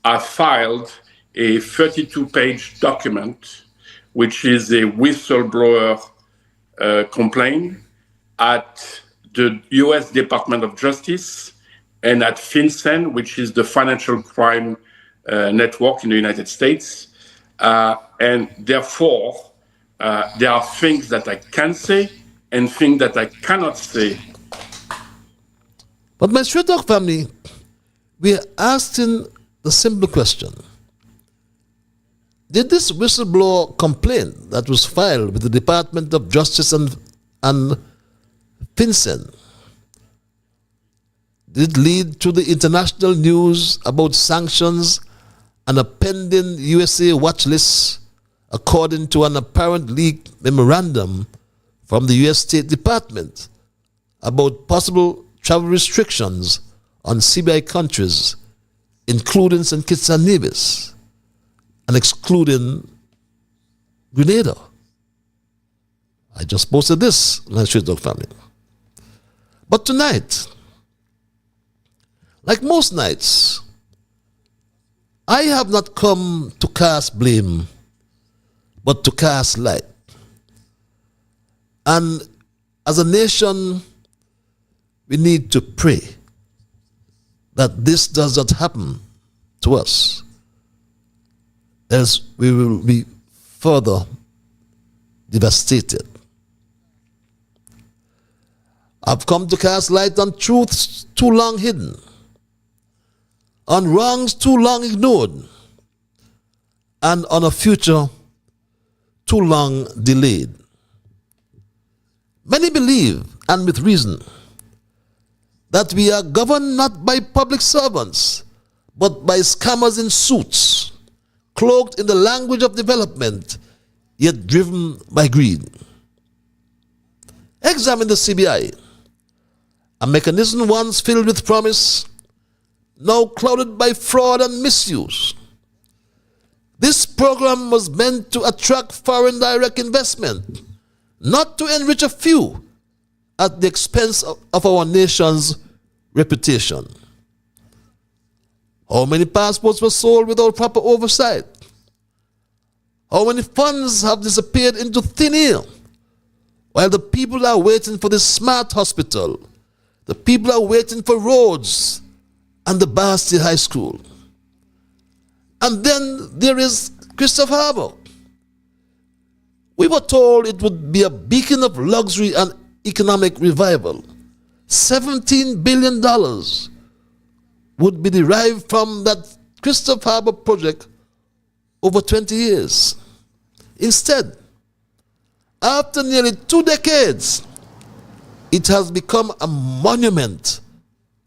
have filed a 32-page document, which is a whistleblower complaint at the U.S. Department of Justice and at FinCEN, which is the financial crime network in the United States. And therefore, there are things that I can say and things that I cannot say. But my straight dog family, we are asking the simple question. Did this whistleblower complaint that was filed with the Department of Justice and FinCEN, did it lead to the international news about sanctions and a pending USA watch list, according to an apparent leaked memorandum from the U.S. State Department about possible travel restrictions on CBI countries, including St. Kitts-Nevis and excluding Grenada? I just posted this, my straight dog family. But tonight, like most nights, I have not come to cast blame, but to cast light. And as a nation, we need to pray that this does not happen to us, else we will be further devastated. I've come to cast light on truths too long hidden, on wrongs too long ignored, and on a future too long delayed. Many believe, and with reason, that we are governed not by public servants, but by scammers in suits, cloaked in the language of development, yet driven by greed. Examine the CBI, a mechanism once filled with promise, now clouded by fraud and misuse. This program was meant to attract foreign direct investment, not to enrich a few at the expense of our nation's reputation. How many passports were sold without proper oversight? How many funds have disappeared into thin air while the people are waiting for the smart hospital, the people are waiting for roads and the Bastille High School? And then there is Christophe Harbour. We were told it would be a beacon of luxury and economic revival. $17 billion would be derived from that Christophe Harbour project over 20 years. Instead, after nearly 2 decades, it has become a monument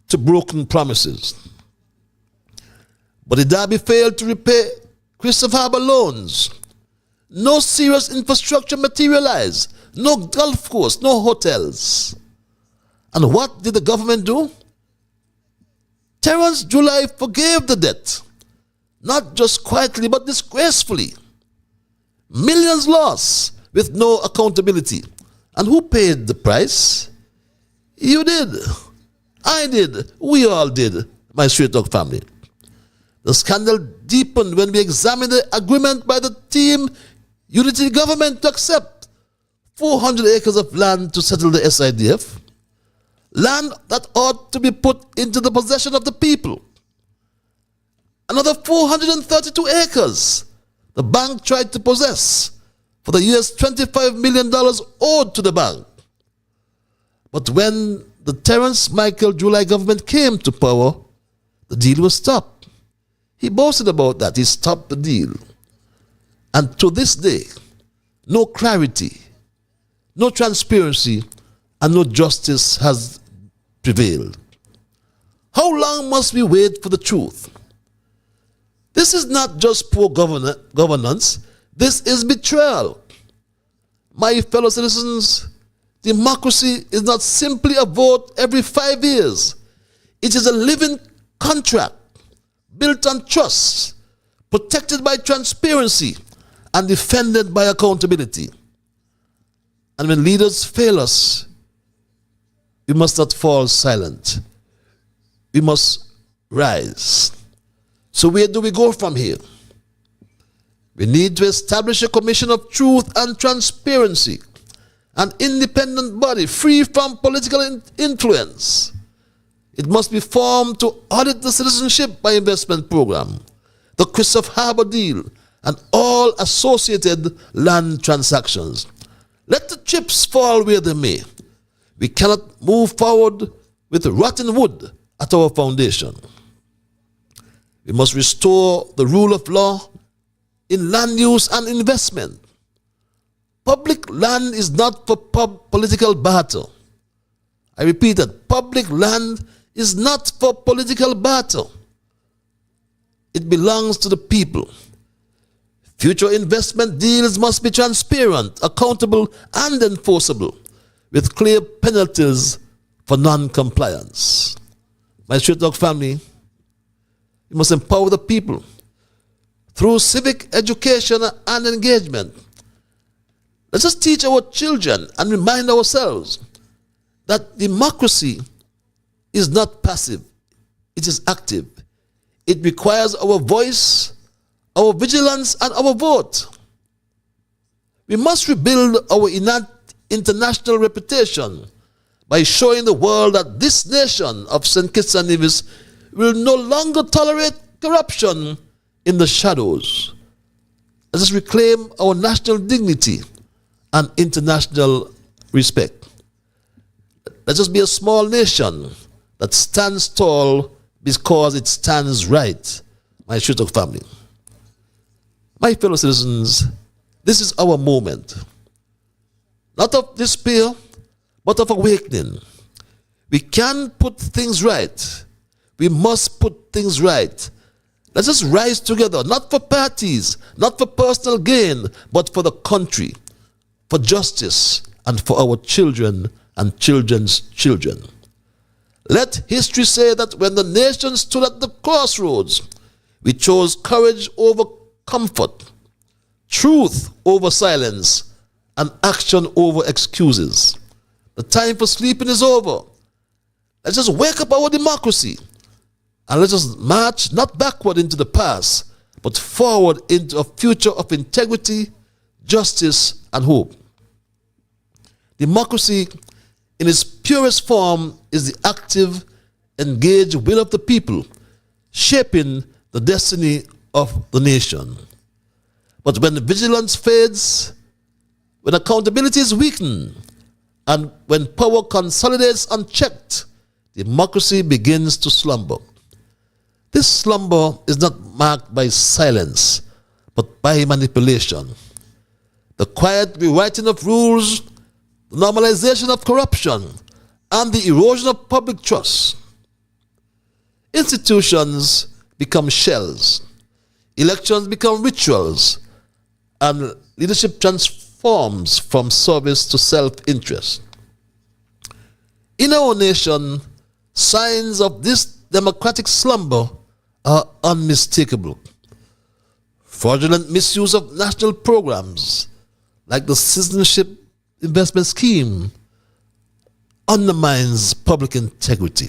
to broken promises. But the Derby failed to repay Christophe Harbour loans. No serious infrastructure materialized. No golf course, no hotels. And what did the government do? Terence July forgave the debt. Not just quietly, but disgracefully. Millions lost with no accountability. And who paid the price? You did. I did. We all did, my Straight Talk family. The scandal deepened when we examined the agreement by the Team Unity government to accept 400 acres of land to settle the SIDF, land that ought to be put into the possession of the people. Another 432 acres the bank tried to possess for the US $25 million owed to the bank. But when the Terence Michael July government came to power, the deal was stopped. He boasted about that. He stopped the deal. And to this day, no clarity, no transparency, and no justice has prevailed. How long must we wait for the truth? This is not just poor governance. This is betrayal. My fellow citizens, democracy is not simply a vote every 5 years. It is a living contract built on trust, protected by transparency, and defended by accountability. And when leaders fail us, we must not fall silent. We must rise. So where do we go from here? We need to establish a commission of truth and transparency, an independent body free from political influence. It must be formed to audit the citizenship by investment program, the Christophe Harbour deal, and all associated land transactions. Let the chips fall where they may. We cannot move forward with rotten wood at our foundation. We must restore the rule of law in land use and investment. Public land is not for political barter. I repeat that public land is not for political barter. It belongs to the people. Future investment deals must be transparent, accountable, and enforceable, with clear penalties for non-compliance. My Straight Talk family, we must empower the people through civic education and engagement. Let us teach our children and remind ourselves that democracy is not passive, it is active. It requires our voice, our vigilance, and our vote. We must rebuild our international reputation by showing the world that this nation of St. Kitts-Nevis will no longer tolerate corruption in the shadows. Let us reclaim our national dignity and international respect. Let us be a small nation that stands tall because it stands right. My Straight Talk family. My fellow citizens, this is our moment. Not of despair, but of awakening. We can put things right. We must put things right. Let us rise together, not for parties, not for personal gain, but for the country, for justice, and for our children and children's children. Let history say that when the nation stood at the crossroads, we chose courage over comfort, truth over silence, and action over excuses. The time for sleeping is over. Let us wake up our democracy, and let us march not backward into the past, but forward into a future of integrity, justice, and hope. Democracy in its purest form is the active, engaged will of the people, shaping the destiny of the nation. But when vigilance fades, when accountability is weakened, and when power consolidates unchecked, democracy begins to slumber. This slumber is not marked by silence, but by manipulation. The quiet rewriting of rules, the normalization of corruption, and the erosion of public trust. Institutions become shells, elections become rituals, and leadership transforms from service to self-interest. In our nation, signs of this democratic slumber are unmistakable. Fraudulent misuse of national programs, like the Citizenship Investment Scheme, undermines public integrity.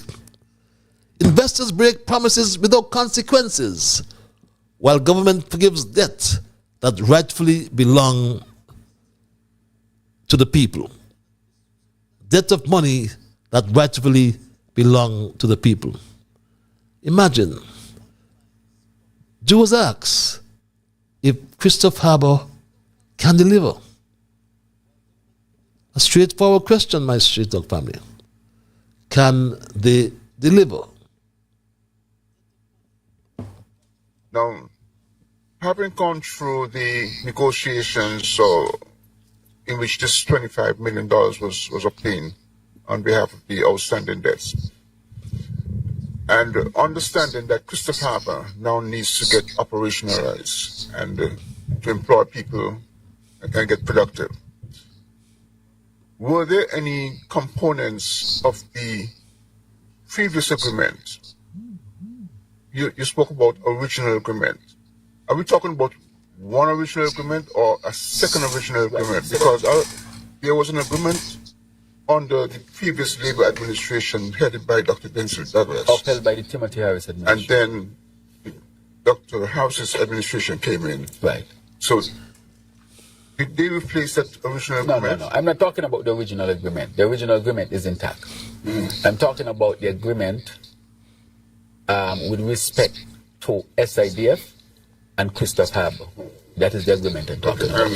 Investors break promises without consequences, while government forgives debt that rightfully belong to the people. Debt of money that rightfully belong to the people. Imagine, Jews ask if Christophe Harbour can deliver. A straightforward question, my Street Dog family. Can they deliver? Now, having gone through the negotiations in which this $25 million was obtained on behalf of the outstanding debts, and understanding that Christophe Harbour now needs to get operationalized and to employ people and get productive, were there any components of the previous agreement? You spoke about original agreement. Are we talking about one original agreement or a second original agreement? Because there was an agreement under the previous Labour administration headed by Dr. Denzel Douglas. Upheld by the Timothy Harris administration. And then Dr. Harris's administration came in. Right. So did they replace that original agreement? No. I'm not talking about the original agreement. The original agreement is intact. I'm talking about the agreement with respect to SIDF and Christophe Harbour. That is the agreement I'm talking about.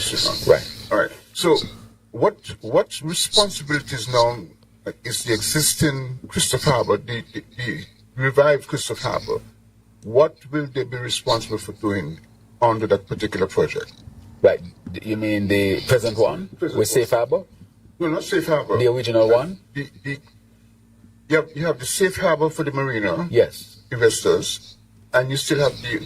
Right. All right. So what responsibilities now is the existing Christophe Harbour, the revived Christophe Harbour, what will they be responsible for doing under that particular project? Right. You mean the present one with Safe Harbour? No, not Safe Harbour. The original one? You have the Safe Harbour for the marina. Yes. Investors, and you still have the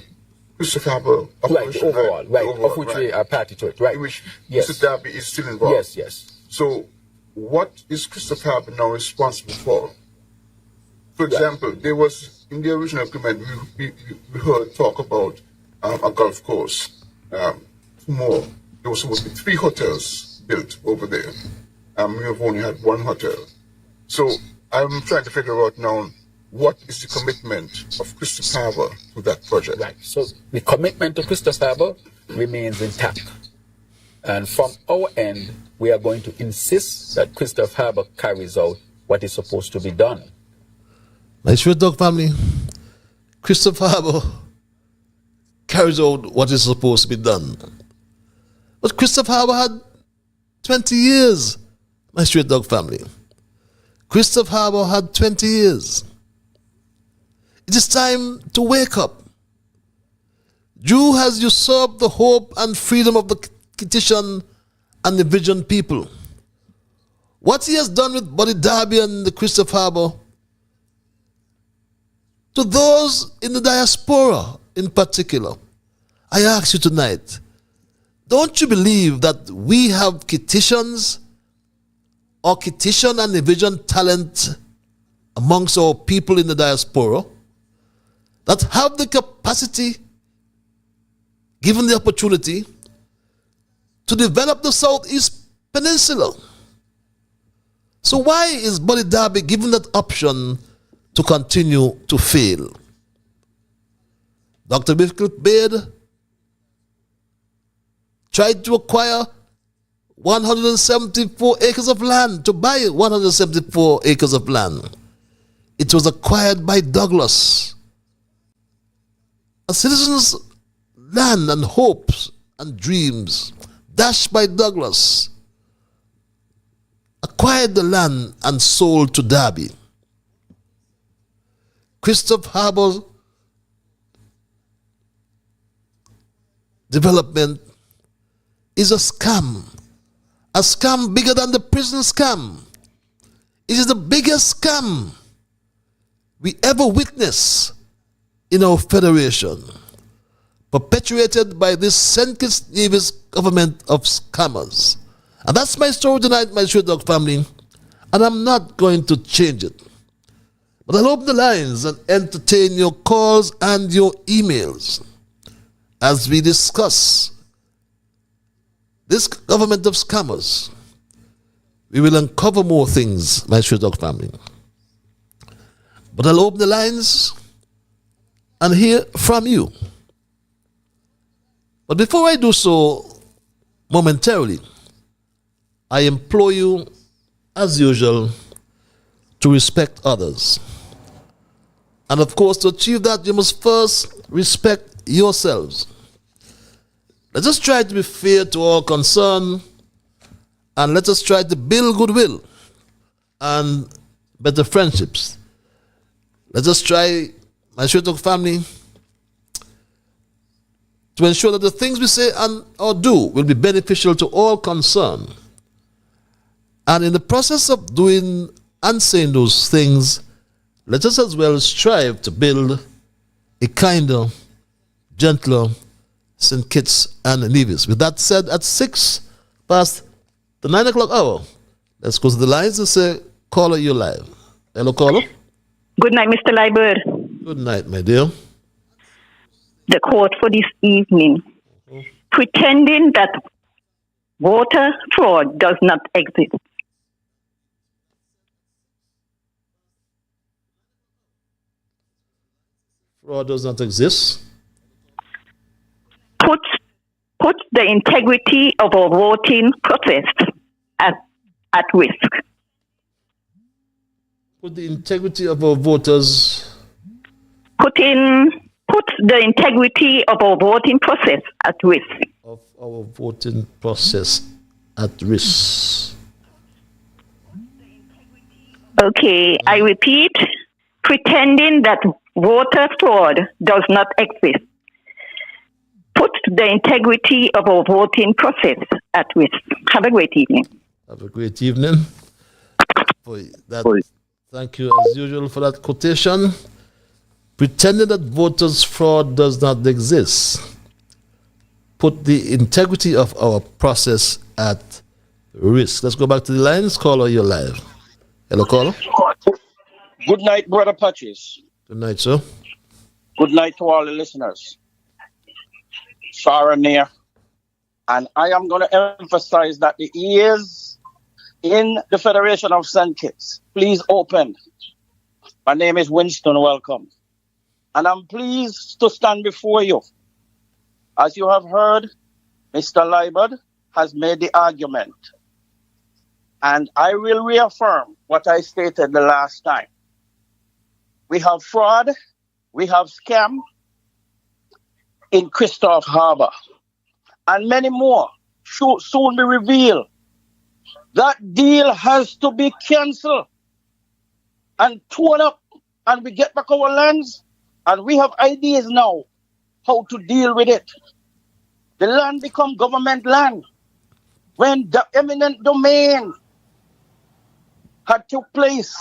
Christophe Harbour operation. Right, of which we are party to it, right. In which yes. Mr. Darby is still involved. Yes. So, what is Christophe Harbour now responsible for? For example, there was, in the original agreement, we heard talk about a golf course. More. There was supposed to be 3 hotels built over there. We have only had 1 hotel. So, I'm trying to figure out now, what is the commitment of Christophe Harbour to that project? Right. So the commitment to Christophe Harbour remains intact. And from our end, we are going to insist that Christophe Harbour carries out what is supposed to be done. My Street Dog family, Christophe Harbour carries out what is supposed to be done. But Christophe Harbour had 20 years, my Street Dog family. Christophe Harbour had 20 years. It is time to wake up. Jew has usurped the hope and freedom of the Kittitian and the Vision people. What he has done with Buddy Darby and the Christophe Harbour, to those in the diaspora in particular, I ask you tonight, don't you believe that we have Kittitians or Kittitian and the Vision talent amongst our people in the diaspora that have the capacity, given the opportunity, to develop the Southeast Peninsula? So why is Buddy Darby given that option to continue to fail? Dr. Bifkil Baird tried to acquire 174 acres of land, to buy 174 acres of land. It was acquired by Douglas. A citizen's land and hopes and dreams, dashed by Douglas, acquired the land and sold to Darby. Christophe Harbour's development is a scam bigger than the prison scam. It is the biggest scam we ever witnessed in our federation, perpetuated by this St. Kitts-Nevis government of scammers. And that's my story tonight, my Street Dog family, and I'm not going to change it. But I'll open the lines and entertain your calls and your emails as we discuss this government of scammers. We will uncover more things, my Street Dog family. But I'll open the lines and hear from you. But before I do so momentarily, I implore you, as usual, to respect others. And of course, to achieve that, you must first respect yourselves. Let us try to be fair to all concerned, and let us try to build goodwill and better friendships. Let us try, my Shwetok family, to ensure that the things we say and or do will be beneficial to all concerned. And in the process of doing and saying those things, let us as well strive to build a kinder, gentler St. Kitts and Nevis. With that said, at 6 past the 9 o'clock hour, let's go to the lines and say, caller, you're live. Hello, caller. Good night, Mr. Liburd. Good night, my dear. The quote for this evening. Pretending that voter fraud does not exist. Fraud does not exist. Put the integrity of our voting process at risk. Put the integrity of our voters. Put the integrity of our voting process at risk. Of our voting process at risk. Okay, I repeat, pretending that voter fraud does not exist. Put the integrity of our voting process at risk. Have a great evening. Have a great evening. Thank you, as usual, for that quotation. Pretending that voters' fraud does not exist. Put the integrity of our process at risk. Let's go back to the lines. Caller, you're live. Hello, caller. Good night, Brother Patches. Good night, sir. Good night to all the listeners. Far and near. And I am going to emphasize that the ears in the Federation of St. Kitts, please open. My name is Winston. Welcome. And I'm pleased to stand before you. As you have heard, Mr. Liburd has made the argument. And I will reaffirm what I stated the last time. We have fraud, we have scam in Christophe Harbour, and many more should soon be revealed. That deal has to be cancelled and torn up, and we get back our lands, and we have ideas now how to deal with it. The land become government land. When the eminent domain had took place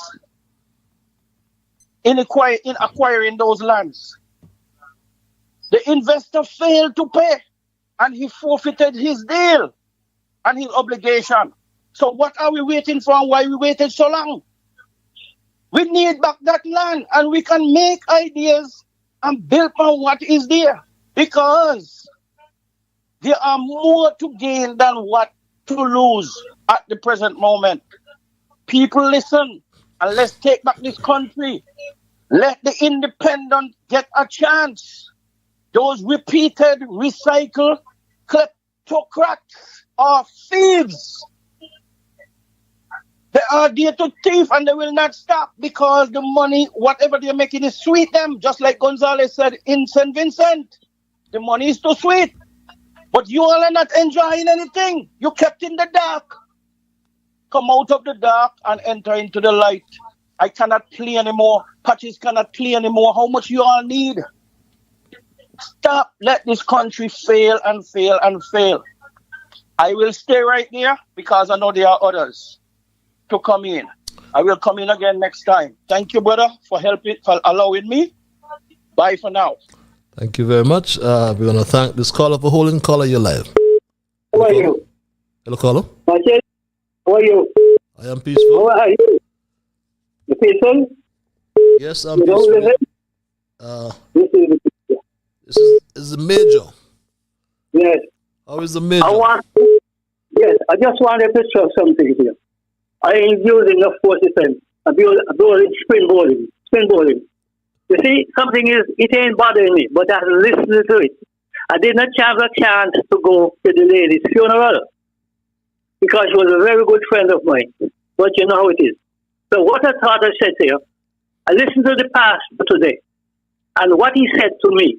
in acquiring those lands, the investor failed to pay, and he forfeited his deal and his obligation. So what are we waiting for, and why we waited so long? We need back that land, and we can make ideas and build on what is there, because there are more to gain than what to lose at the present moment. People, listen, and let's take back this country. Let the independent get a chance. Those repeated, recycled kleptocrats are thieves. They are there to thief, and they will not stop, because the money, whatever they're making, is sweet them. Just like Gonzalez said in St. Vincent, the money is too sweet. But you all are not enjoying anything. You kept in the dark. Come out of the dark and enter into the light. I cannot play anymore. Patches cannot play anymore. How much you all need? Stop. Let this country fail and fail and fail. I will stay right there, because I know there are others to come in. I will come in again next time. Thank you, brother, for allowing me. Bye for now. Thank you very much. We're going to thank this caller for holding. Caller, you're live. How are you? Hello, caller. How are you? I am peaceful. How are you? You peaceful? Yes, I'm peaceful. This is the major. Yes. How is the major? Yes, I just wanted to show something here. I ain't using enough force defense. I'm building spring bowling. spin bowling. You see, something is, it ain't bothering me, but I listened to it. I did not have a chance to go to the lady's funeral because she was a very good friend of mine. But you know how it is. So what I thought I said to you, I listened to the pastor today, and what he said to me,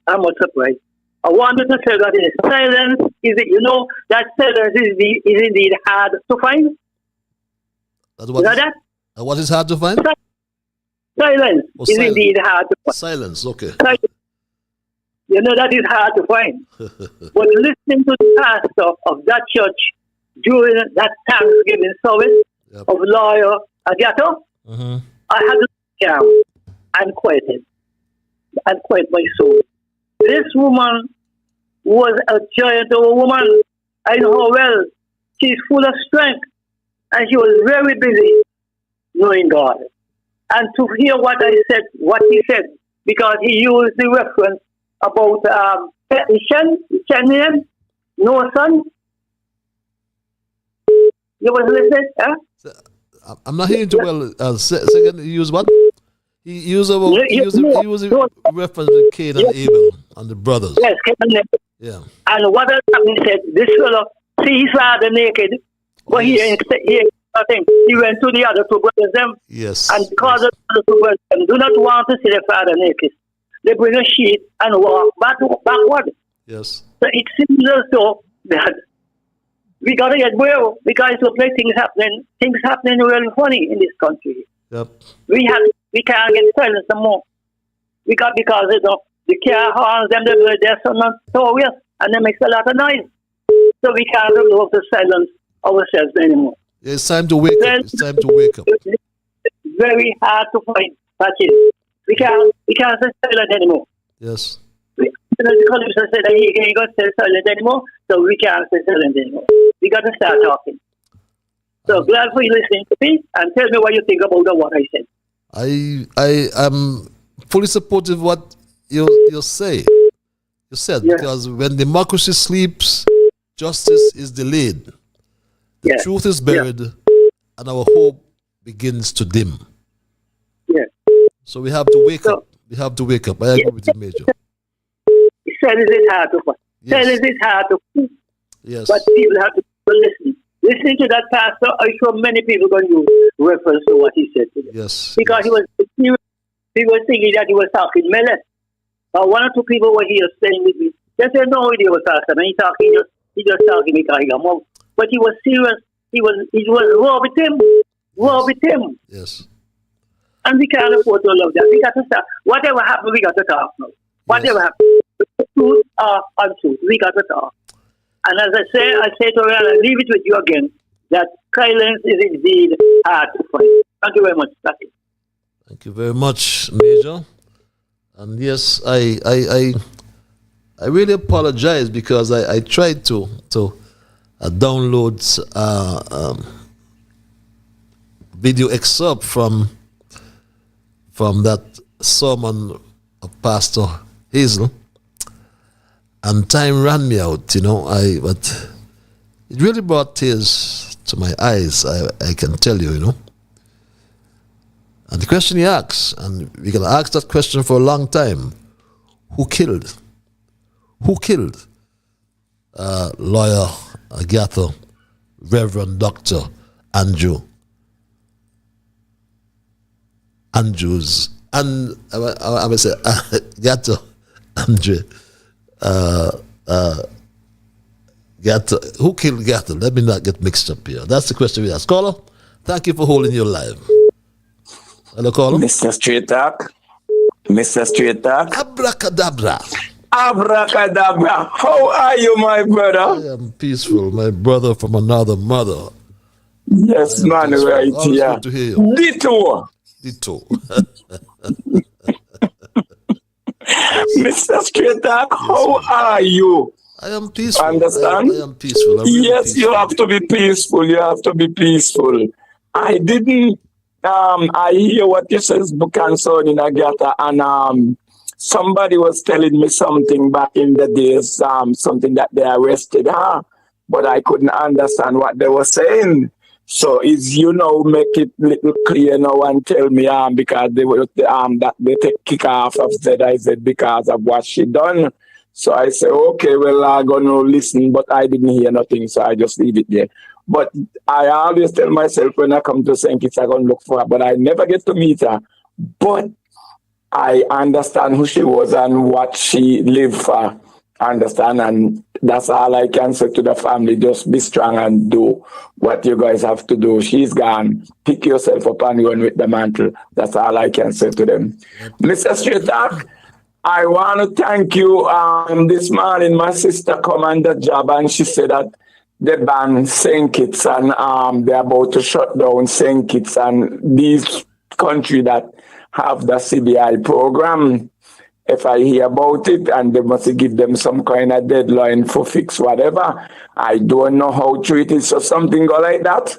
I'm not surprised. I wanted to say that in silence, is it, you know, that silence is indeed hard to find. You know that? What is hard to find? Silence is indeed hard to find. Silence, okay. Silence. You know, that is hard to find. But listening to the pastor of that church during that Thanksgiving service of Lawyer Agato, I had to sit down and quiet my soul. This woman was a giant of a woman. I know her well. She's full of strength. And she was very busy knowing God. And to hear what he said, because he used the reference about Noah's son. You was listening? Huh? I'm not hearing too well. Second, he used what? He used a reference to Cain and Abel and the brothers. Yes, Cain and Abel. Yeah. And what happened, he said, this fellow, see his father naked, but he ain't nothing. He went to the other two brothers, them. Yes. And because the other two brothers do not want to see their father naked, they bring a sheet and walk backward. Yes. So it seems as though that we got to get well because it looks like things happening really funny in this country. Yep. We can't get silent no more. Because you know, the car horns, them, they're so notorious and they make a lot of noise. So we can't afford to silence ourselves anymore. It's time to wake up. It's time to wake up. It's very hard to find. That's it. We can't stay silent anymore. Yes. The colleagues said that he ain't going to stay silent anymore, so we can't stay silent anymore. We got to start talking. So glad for you listening to me and tell me what you think about what I said. I am fully supportive of what you said, because when democracy sleeps, justice is delayed. The truth is buried, and our hope begins to dim. So we have to wake up. We have to wake up. I agree with you, Major. Silence is hard to find. Silence is hard to find. Yes. But people have to listen. Listening to that pastor, I'm sure many people going to use reference to what he said today. Yes. Because he was thinking that he was talking melee. But one or two people were here saying with me. They said, no, he was pastor. And he just talking because he got more. But he was serious. He was raw with him. Raw with him. Yes. And we can't afford to love that. We got to start. Whatever happened, we got to talk now. Whatever happened. The truth or untruth, we got to talk. And as I say to her, and I leave it with you again, that silence is indeed hard to find. Thank you very much. That's it. Thank you very much, Major. And yes, I really apologize because I tried to download video excerpt from that sermon of Pastor Hazel, and time ran me out, but it really brought tears to my eyes, I can tell you, And the question he asks, and we're going to ask that question for a long time, who killed? Who killed Lawyer Agatha, Reverend Dr. Andrews, and I would say Agatha, Andre, Gatto. Who killed Gatto? Let me not get mixed up here. That's the question we ask. Caller, thank you for holding your line. Hello, caller. Mr. Straight Talk. Mr. Straight Talk. Abracadabra. Abracadabra. How are you, my brother? I am peaceful, my brother from another mother. Yes, man, peaceful. right here. Good to hear you. Ditto. Mr. Straight Talk, how are you? I am peaceful. Understand? I am peaceful. Yes, peaceful. You have to be peaceful. You have to be peaceful. I didn't. I hear what you said concerning Agatha, and somebody was telling me something back in the days, something that they arrested her, but I couldn't understand what they were saying. So is make it little clear now and tell me because they were that they take kick off of ZIZ because of what she done. So I say, okay, well I'm gonna listen, but I didn't hear nothing, so I just leave it there. But I always tell myself when I come to St. Kitts, I'm gonna look for her, but I never get to meet her. But I understand who she was and what she lived for. Understand, and that's all I can say to the family. Just be strong and do what you guys have to do. She's gone. Pick yourself up and run with the mantle. That's all I can say to them. Mr. Straight Talk, I want to thank you. This morning, my sister come on the job and she said that they banned St. Kitts and they're about to shut down St. Kitts and these countries that have the CBI program. If I hear about it and they must give them some kind of deadline for fix whatever, I don't know how true it is. So something go like that?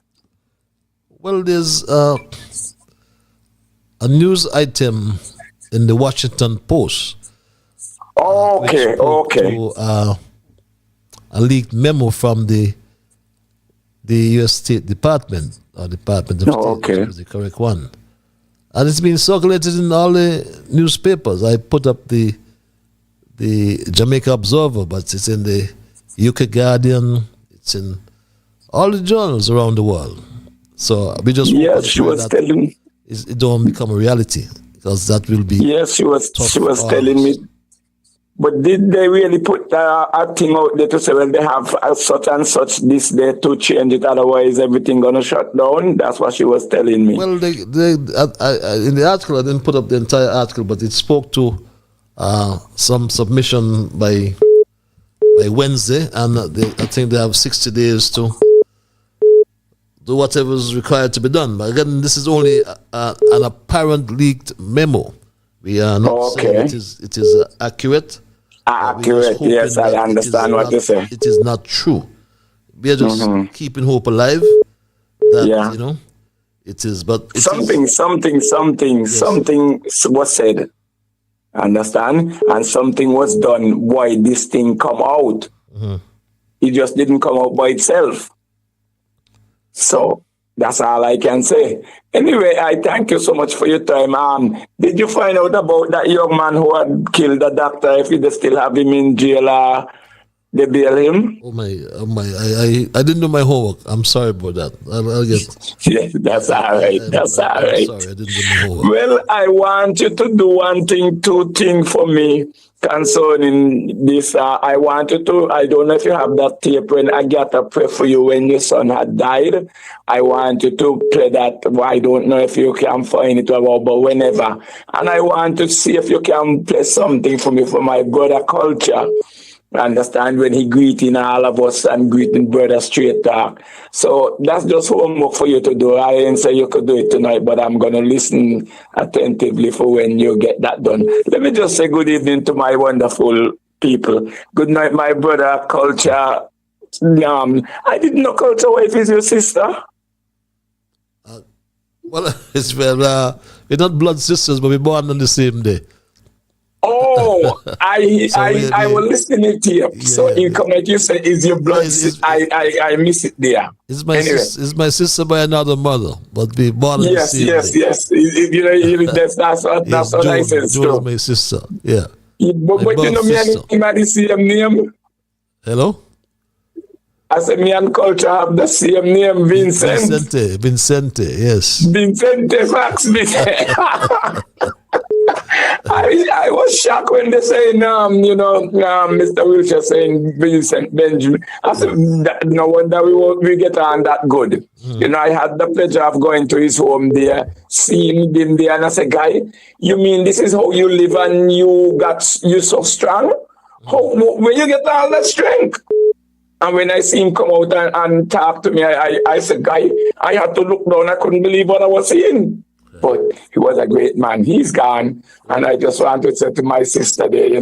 Well, there's a news item in the Washington Post. Okay. To, a leaked memo from the U.S. State Department, or Department of State, which is the correct one. And it's been circulated in all the newspapers. I put up the Jamaica Observer, but it's in the UK Guardian. It's in all the journals around the world. So we just hope she was telling it don't become a reality, because that will be. Yes, she was telling me. But did they really put a thing out there to say, well, they have such and such this day to change it, otherwise everything gonna shut down? That's what she was telling me. Well, in the article, I didn't put up the entire article, but it spoke to some submission by Wednesday, and I think they have 60 days to do whatever is required to be done. But again, this is only an apparent leaked memo. We are not saying it is accurate. Accurate, yes, I understand what you say. It is not true. We are just keeping hope alive. That, it is, but something was said. Understand? And something was done. Why this thing come out? It just didn't come out by itself. So that's all I can say. Anyway, I thank you so much for your time. Did you find out about that young man who had killed the doctor? If they still have him in jail, they bail him? Oh my! I didn't do my homework. I'm sorry about that. I'll get. Yeah, that's all right. That's all right. Sorry, I didn't do my homework. Well, I want you to do two things for me concerning this. I want you to, I don't know if you have that tape when Agatha prayed for you when your son had died. I want you to play that. I don't know if you can find it or but whenever. And I want to see if you can play something for me for my brother Culture. Understand, when he greeting all of us and greeting Brother Straight Talk. So that's just homework for you to do. I didn't say you could do it tonight, but I'm going to listen attentively for when you get that done. Let me just say good evening to my wonderful people. Good night, my brother Culture. I didn't know Culture wife is your sister. Well, we're not blood sisters, but we're born on the same day. Oh, I will listen to you. Yeah. So in comment you say is your blood sister. I miss it there. It's my sister by another mother, but we born on the same day. Yes. That's what I said. Joe is my sister. Yeah. But you know me and him have the same name. Hello? I said me and Culture have the same name, Vincent. Vincente, yes. Vincente Fax. I was shocked when they say, Mr. Wilshire saying Vincent Benjamin. I said, no wonder we get on that good. I had the pleasure of going to his home there, seeing him there, and I said, guy, you mean this is how you live and you so strong? Where you get all that strength? And when I see him come out and talk to me, I said, guy, I had to look down. I couldn't believe what I was seeing. But he was a great man. He's gone. And I just want to say to my sister there,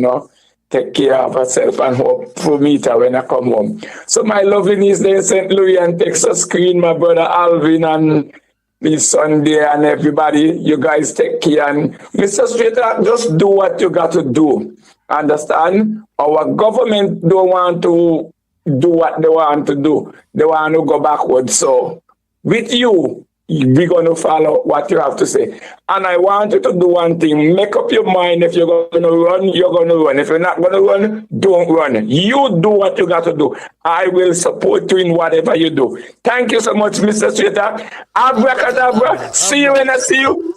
take care of herself and hope for meet her when I come home. So my lovely niece there in St. Louis and Texas Queen, my brother Alvin and his son there and everybody, you guys take care. And Mr. Straight Talk, just do what you got to do. Understand? Our government don't want to do what they want to do. They want to go backwards. So with you, we're going to follow what you have to say. And I want you to do one thing. Make up your mind. If you're going to run, you're going to run. If you're not going to run, don't run. You do what you got to do. I will support you in whatever you do. Thank you so much, Mr. Sweetheart. Abracadabra. See you when I see you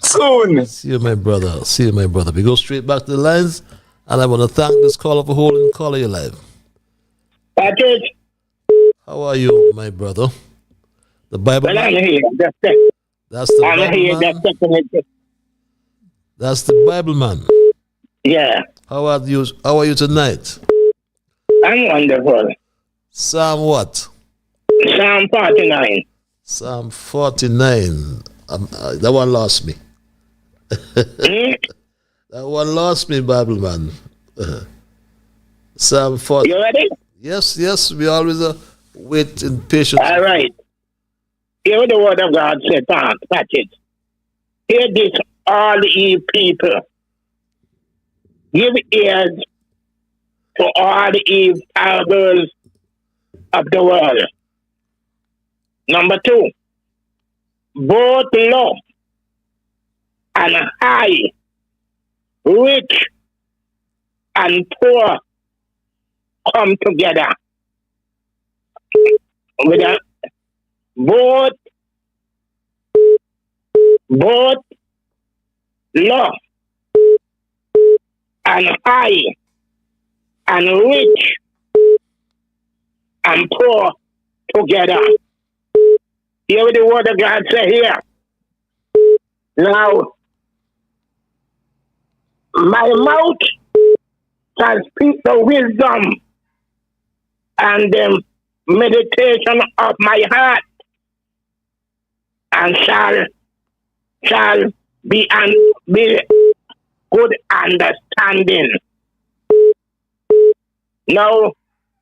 soon. See you, my brother. See you, my brother. We go straight back to the lines, and I want to thank this caller for holding the caller alive. Patrick. How are you, my brother? The Bible Well, man? I'm here. That's the I'm Bible here. man? That's the Bible man. Yeah. How are you tonight? I'm wonderful. Psalm what? Psalm 49. Psalm 49. That one lost me. That one lost me, Bible man. Psalm 40. You ready? Yes. We always wait in patience. All right. Hear the word of God said, Patrick. Hear this, all ye people. Give ears to all ye parables of the world. Number 2, both low and high, rich and poor come together. With a both low and high and rich and poor together. Hear what the word of God say here. Now, my mouth shall speak the wisdom and the meditation of my heart, and shall be good understanding. Now,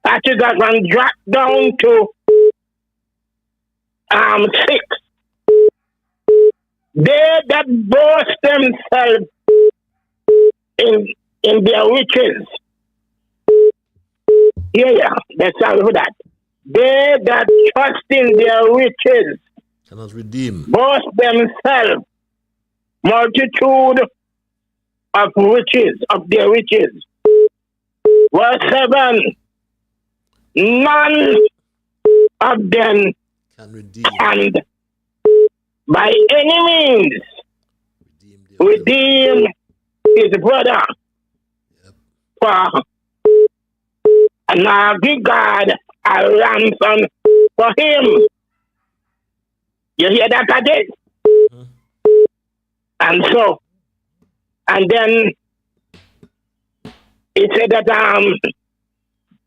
that is going to drop down to 6. They that boast themselves in their riches. Yeah, that's all for that. They that trust in their riches cannot redeem. Boast themselves multitude of riches, of their riches. Verse 7, none of them can by any means redeem his brother. For and now give God a ransom for him. You hear that, Patrick? And so, and then he said that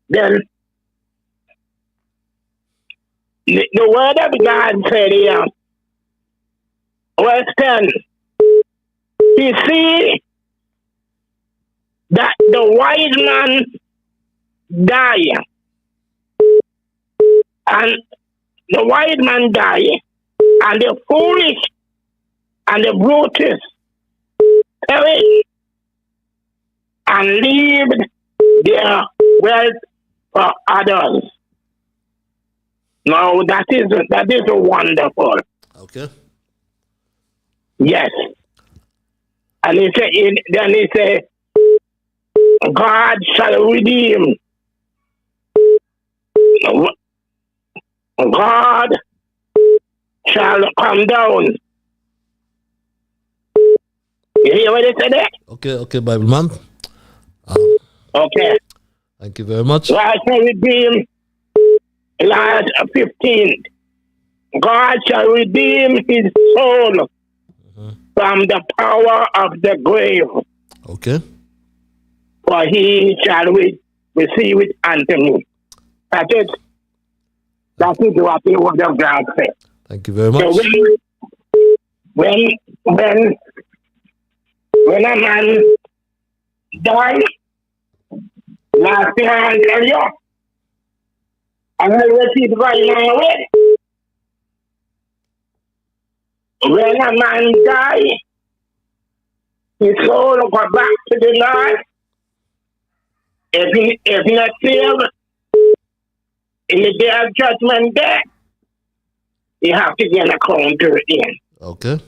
then the word of God said here, verse 10, you see that the wise man die, and the wise man die, and the foolish and the brutish perish and leave their wealth for others. Now that is wonderful. Okay. Yes. And then he said, God shall redeem. God shall come down. You hear what he said there? Okay, Bible man. Okay. Thank you very much. God shall redeem. Last 15. God shall redeem his soul from the power of the grave. Okay. For he shall receive it unto me. That is what the word of God says. Thank you very much. So when a man dies, last thing I tell you, I will receive right now away. When a man dies, his soul will go back to the Lord. If not saved, in the day of judgment day, you have to get an account to it in. Okay.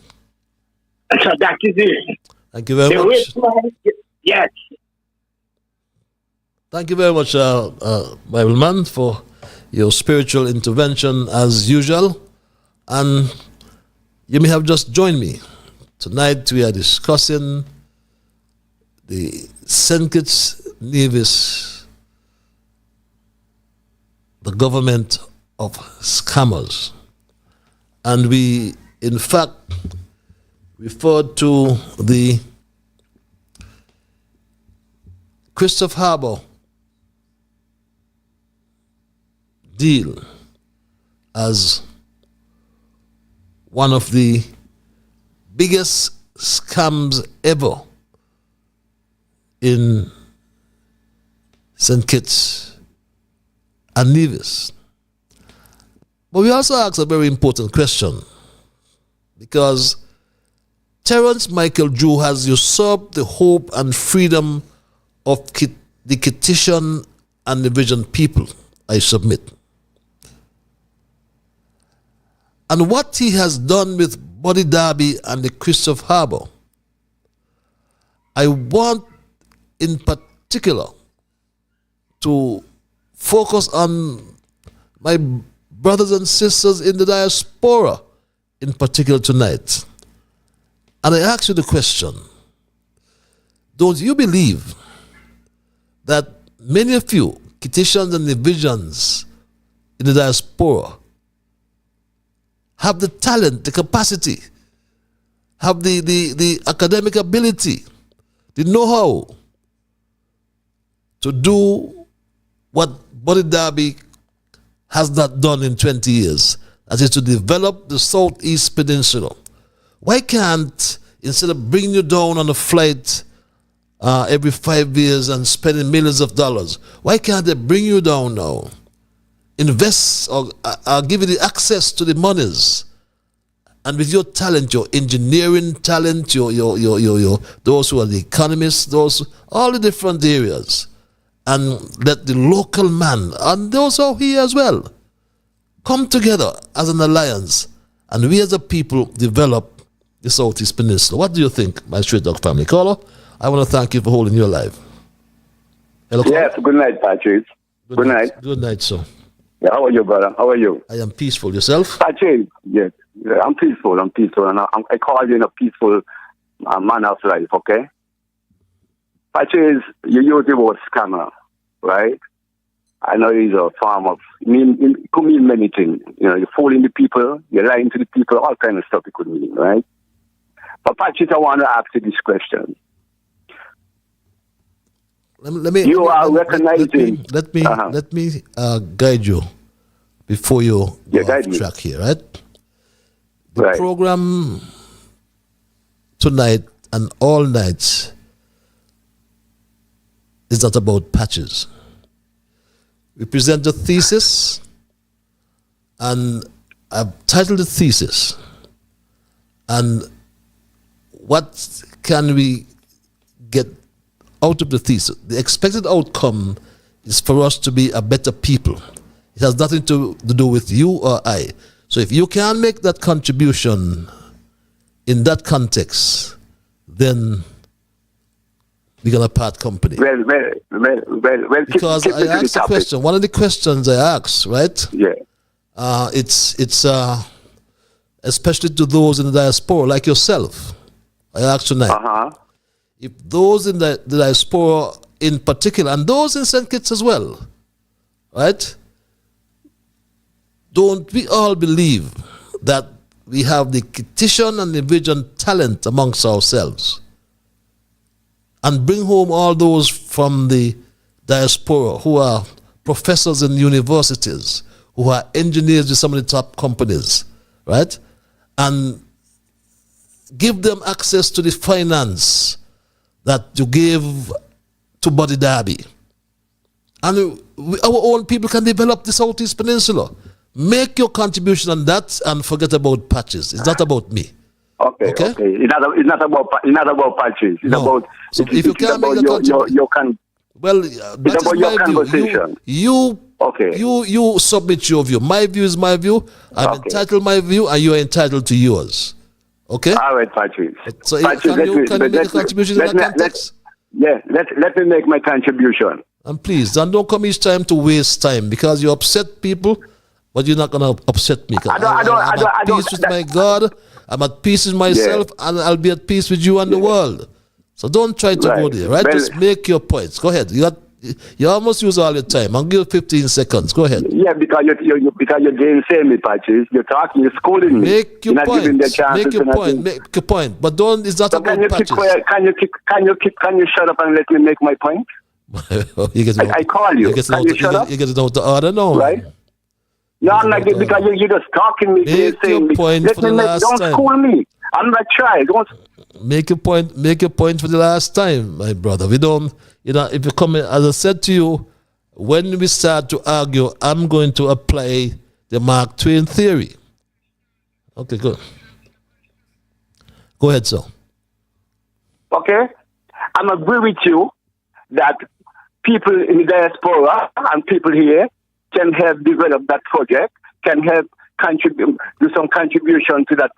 So that is it. Thank you very The much. yes. Thank you very much, Bible man, for your spiritual intervention as usual. And you may have just joined me. Tonight we are discussing the St. Kitts-Nevis, the government of scammers. And we, in fact, referred to the Christophe Harbour deal as one of the biggest scams ever in St. Kitts and Nevis. But we also asked a very important question, because Terence Michael Drew has usurped the hope and freedom of the Kittitian and the Vision people, I submit. And what he has done with Buddy Darby and the Christophe Harbour, I want in particular to focus on my brothers and sisters in the diaspora in particular tonight. And I ask you the question, don't you believe that many of you, Kittitians and Divisions in the diaspora, have the talent, the capacity, have the academic ability, the know-how to do what Buddy Darby has not done in 20 years, that is to develop the Southeast Peninsula? Why can't, instead of bringing you down on a flight every 5 years and spending millions of dollars, why can't they bring you down now, invest or give you the access to the monies, and with your talent, your engineering talent, your those who are the economists, all the different areas, and let the local man and those who are here as well come together as an alliance, and we as a people develop the Southeast Peninsula. What do you think, my Straight Dog family? Caller, I want to thank you for holding your live. Hello, yes, good night, Patrick. Good night. Good night, sir. Yeah, how are you, brother? How are you? I am peaceful. Yourself? Patrick, yes. Yeah, I'm peaceful, and I call you in a peaceful manner of life, okay? Patrick, you use the word scammer, right? I know it's a form of, it could mean many things. You know, you're fooling the people, you're lying to the people, all kind of stuff it could mean, right? But Patrick, I want to ask you this question. Let me guide you before you go off track here, right? The program tonight and all nights is not about patches. We present a thesis, and I've titled the thesis, and what can we get out of the thesis? The expected outcome is for us to be a better people. It has nothing to do with you or I. So if you can make that contribution in that context, then we're going to part company. Well, because I asked the question, one of the questions I asked, right? Yeah. It's especially to those in the diaspora, like yourself. I asked tonight. If those in the diaspora in particular, and those in St. Kitts as well, right? Don't we all believe that we have the Kittitian and the Vision talent amongst ourselves? And bring home all those from the diaspora who are professors in universities, who are engineers with some of the top companies, right? And give them access to the finance that you gave to Buddy Darby. And our own people can develop the Southeast Peninsula. Make your contribution on that and forget about patches. It's not about me. Okay. It's not about patches. It's about. So if you can't make the contribution, you can. Well, that it's about is your my conversation. view. You Okay. You submit your view. My view is my view. I'm entitled to my view, and you are entitled to yours. Okay? All right, Patrice. So Patrice, can you make a contribution in that context? Let me make my contribution. And please, and don't come each time to waste time, because you upset people, but you're not going to upset me. I'm at peace with my God, I'm at peace with myself, and I'll be at peace with you and the world. So don't try to go there, right? Just make your points. Go ahead. You almost use all your time. I'll give you 15 seconds. Go ahead. Yeah, because you're gainsaying me, Patrice. You're talking, you're scolding me. Make your point. Make your point. Make your point. But don't. It's not so about patches. Can you shut up and let me make my point? I call you. Can you shut up? You get it out the order now. Right? No, I'm like it because you're just talking me. Make your point for the last time. Don't school me. I'm not trying. Don't. Make your point. Make your point for the last time, my brother. We don't. If you come in, as I said to you, when we start to argue, I'm going to apply the Mark Twain theory. Okay, good. Go ahead, sir. Okay, I'm agree with you that people in the diaspora and people here can help develop that project, can help do some contribution to that,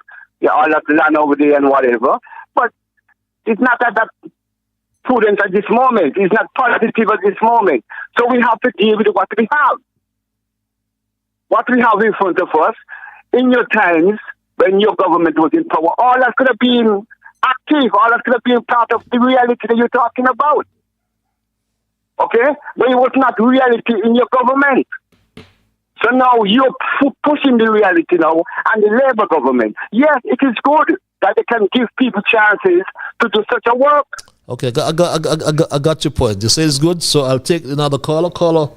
all that land over there and whatever. But it's not that prudent at this moment. It's not positive at this moment. So we have to deal with what we have. What we have in front of us, in your times, when your government was in power, all that could have been active, all that could have been part of the reality that you're talking about. Okay? But it was not reality in your government. So now you're pushing the reality now, and the Labour government. Yes, it is good that they can give people chances to do such a work. Okay, I got your point. You say it's good, so I'll take another caller. Caller,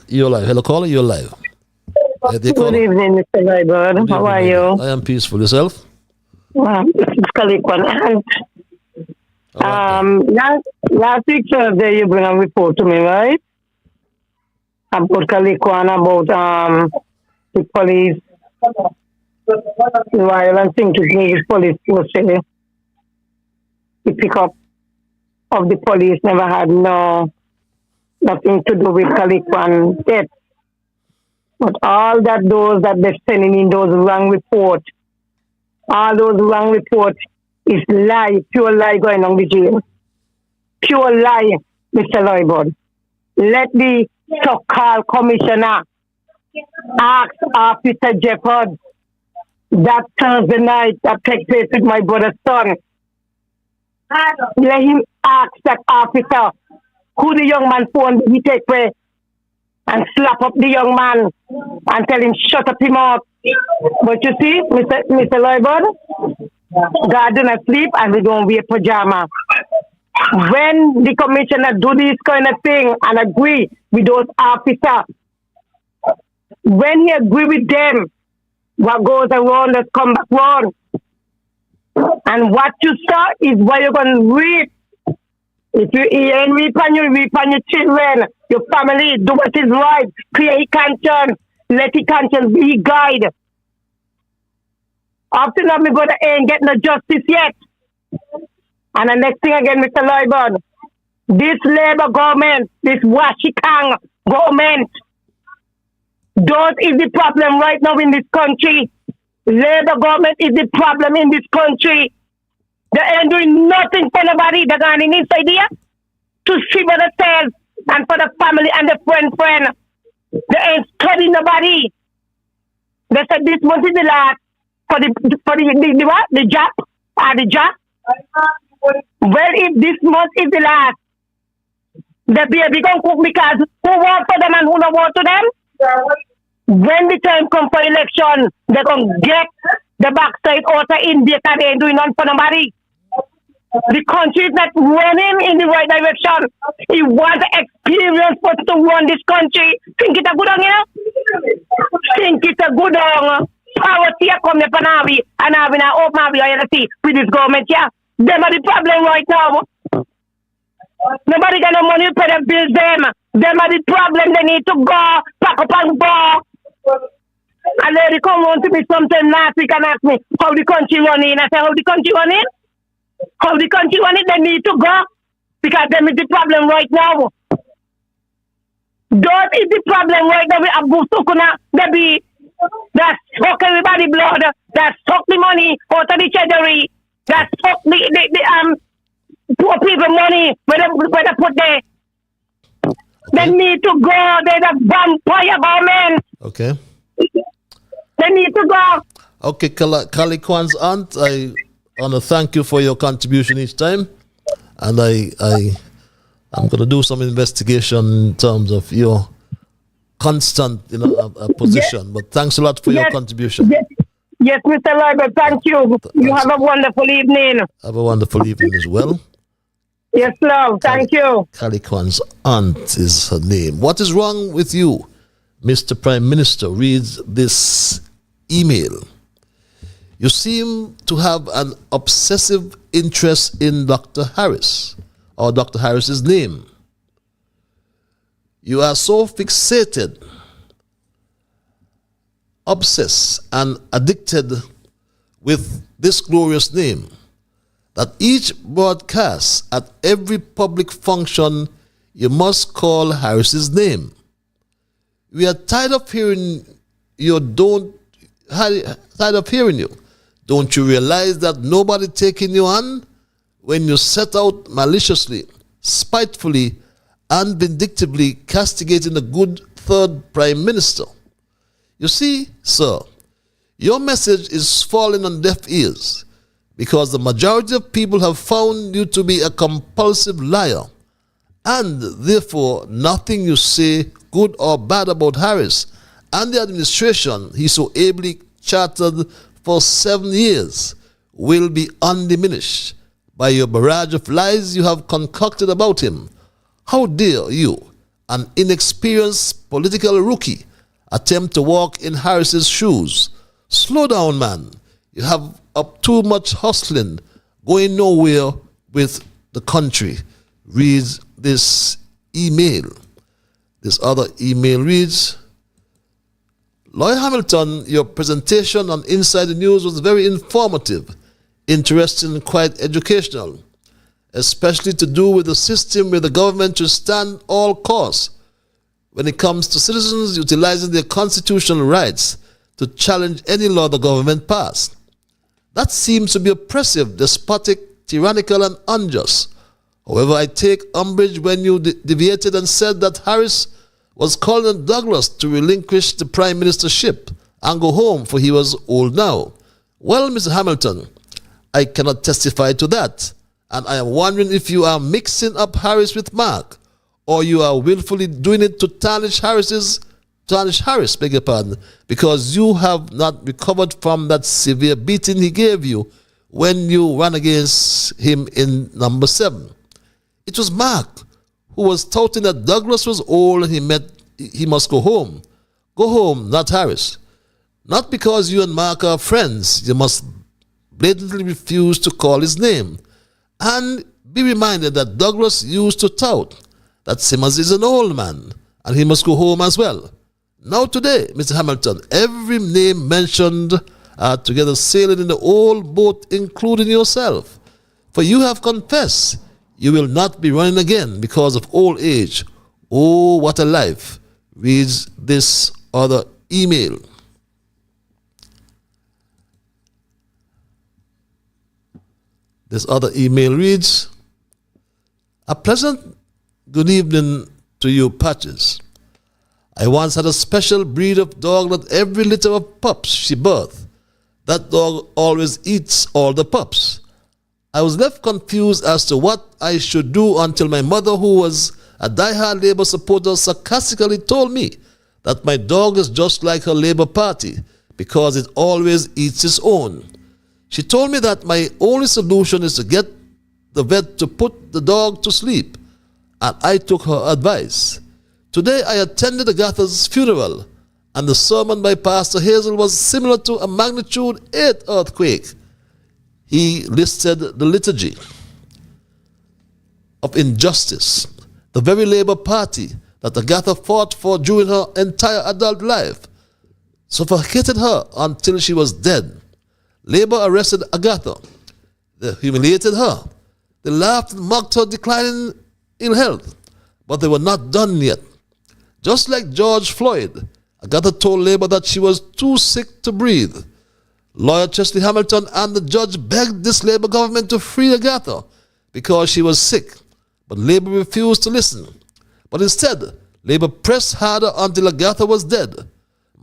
you're live. Hello, caller, you're live. Good evening, Mr. Liburd. How are you? I am peaceful. Yourself? This is Kalikwan. Last week Thursday, you bring a report to me, right? About Kalikwan, about the police, while I think Kitts-Nevis police was saying the pickup of the police never had nothing to do with Kalikwan death. But all those that they're sending in those wrong reports, all those wrong reports is lie, pure lie going on the jail. Pure lie, Mr. Liburd. Let the so-called commissioner ask Officer Jefford that Thursday night that takes place with my brother's son. Let him ask that officer who the young man phone he take away and slap up the young man and tell him shut up him up. But you see, Mr. Liburd, God do not sleep and we don't wear pajama. When the commissioner do this kind of thing and agree with those officers, when he agree with them, what goes around does come back round. And what you saw is what you're going to reap. If you eat and reap on your children, your family, do what is right, create conscience, let the conscience be your guide. After that, my brother ain't get no justice yet. And the next thing again, Mr. Liburd, this Labour government, this Washington government, that is the problem right now in this country. Labour government is the problem in this country. They ain't doing nothing for nobody. They're going inside here to see for themselves and for the family and the friend. They ain't studying nobody. They said this month is the last for the job. Well, if this month is the last, the baby gonna cook because who want for them and who don't want to them? When the time comes for election, they're gonna get the backside out of India because they ain't doing nothing for nobody. The country is not running in the right direction. He wants experience for to run this country. Think it's a good on here? Think it's a good on poverty come up and having an open reality with this government, yeah. Them are the problem right now. Nobody got no money to pay the bills them. Them are the problem. They need to go, pack up and go. And they come on to me sometime last week and ask me how the country running. I said, how the country running? How the country running? They need to go. Because them is the problem right now. That is the problem right now. We have Busukuna, baby, that suck everybody blood, that suck the money out of the treasury, that suck the poor people money where they put there. They need to go. They're the vampire government. Okay. They need to go. Okay, Kali Kwan's aunt, I want to thank you for your contribution each time. And I'm going to do some investigation in terms of your constant position. But thanks a lot for your contribution. Yes, Mr. Liburd, thank you. You have a wonderful evening. Have a wonderful evening as well. Yes, love. Thank you. Kali Kwan's aunt is her name. What is wrong with you, Mr. Prime Minister? Reads this email. You seem to have an obsessive interest in Dr. Harris, or Dr. Harris's name. You are so fixated, obsessed, and addicted with this glorious name that each broadcast at every public function you must call Harris's name. We are tired of hearing you. Don't you realize that nobody taking you on when you set out maliciously, spitefully, and vindictively castigating the good third prime minister? You see, sir, your message is falling on deaf ears because the majority of people have found you to be a compulsive liar, and therefore nothing you say, good or bad, about Harris and the administration he so ably chartered for 7 years will be undiminished by your barrage of lies you have concocted about him. How dare you, an inexperienced political rookie, attempt to walk in Harris's shoes? Slow down, man. You have up too much hustling, going nowhere with the country. Reads this email. This other email reads, Lloyd Hamilton, your presentation on Inside the News was very informative, interesting, and quite educational, especially to do with the system where the government should stand all costs when it comes to citizens utilizing their constitutional rights to challenge any law the government passed. That seems to be oppressive, despotic, tyrannical, and unjust. However, I take umbrage when you deviated and said that Harris was calling on Douglas to relinquish the prime ministership and go home, for he was old now. Well, Mr. Hamilton, I cannot testify to that, and I am wondering if you are mixing up Harris with Mark, or you are willfully doing it to tarnish Harris, beg your pardon, because you have not recovered from that severe beating he gave you when you ran against him in number 7. It was Mark who was touting that Douglas was old and he must go home. Go home, not Harris. Not because you and Mark are friends, you must blatantly refuse to call his name. And be reminded that Douglas used to tout that Simmons is an old man and he must go home as well. Now today, Mr. Hamilton, every name mentioned are together sailing in the old boat, including yourself. For you have confessed you will not be running again because of old age. Oh, what a life, reads this other email. This other email reads, a pleasant good evening to you, Patches. I once had a special breed of dog that every litter of pups she birthed, that dog always eats all the pups. I was left confused as to what I should do until my mother, who was a die-hard Labour supporter, sarcastically told me that my dog is just like her Labour Party because it always eats its own. She told me that my only solution is to get the vet to put the dog to sleep, and I took her advice. Today I attended Agatha's funeral, and the sermon by Pastor Hazel was similar to a magnitude 8 earthquake. He listed the liturgy of injustice, the very Labour Party that Agatha fought for during her entire adult life, suffocated her until she was dead. Labour arrested Agatha. They humiliated her. They laughed and mocked her declining ill health, but they were not done yet. Just like George Floyd, Agatha told Labour that she was too sick to breathe. Lawyer Chesley Hamilton and the judge begged this Labour government to free Agatha because she was sick, but Labour refused to listen. But instead, Labour pressed harder until Agatha was dead.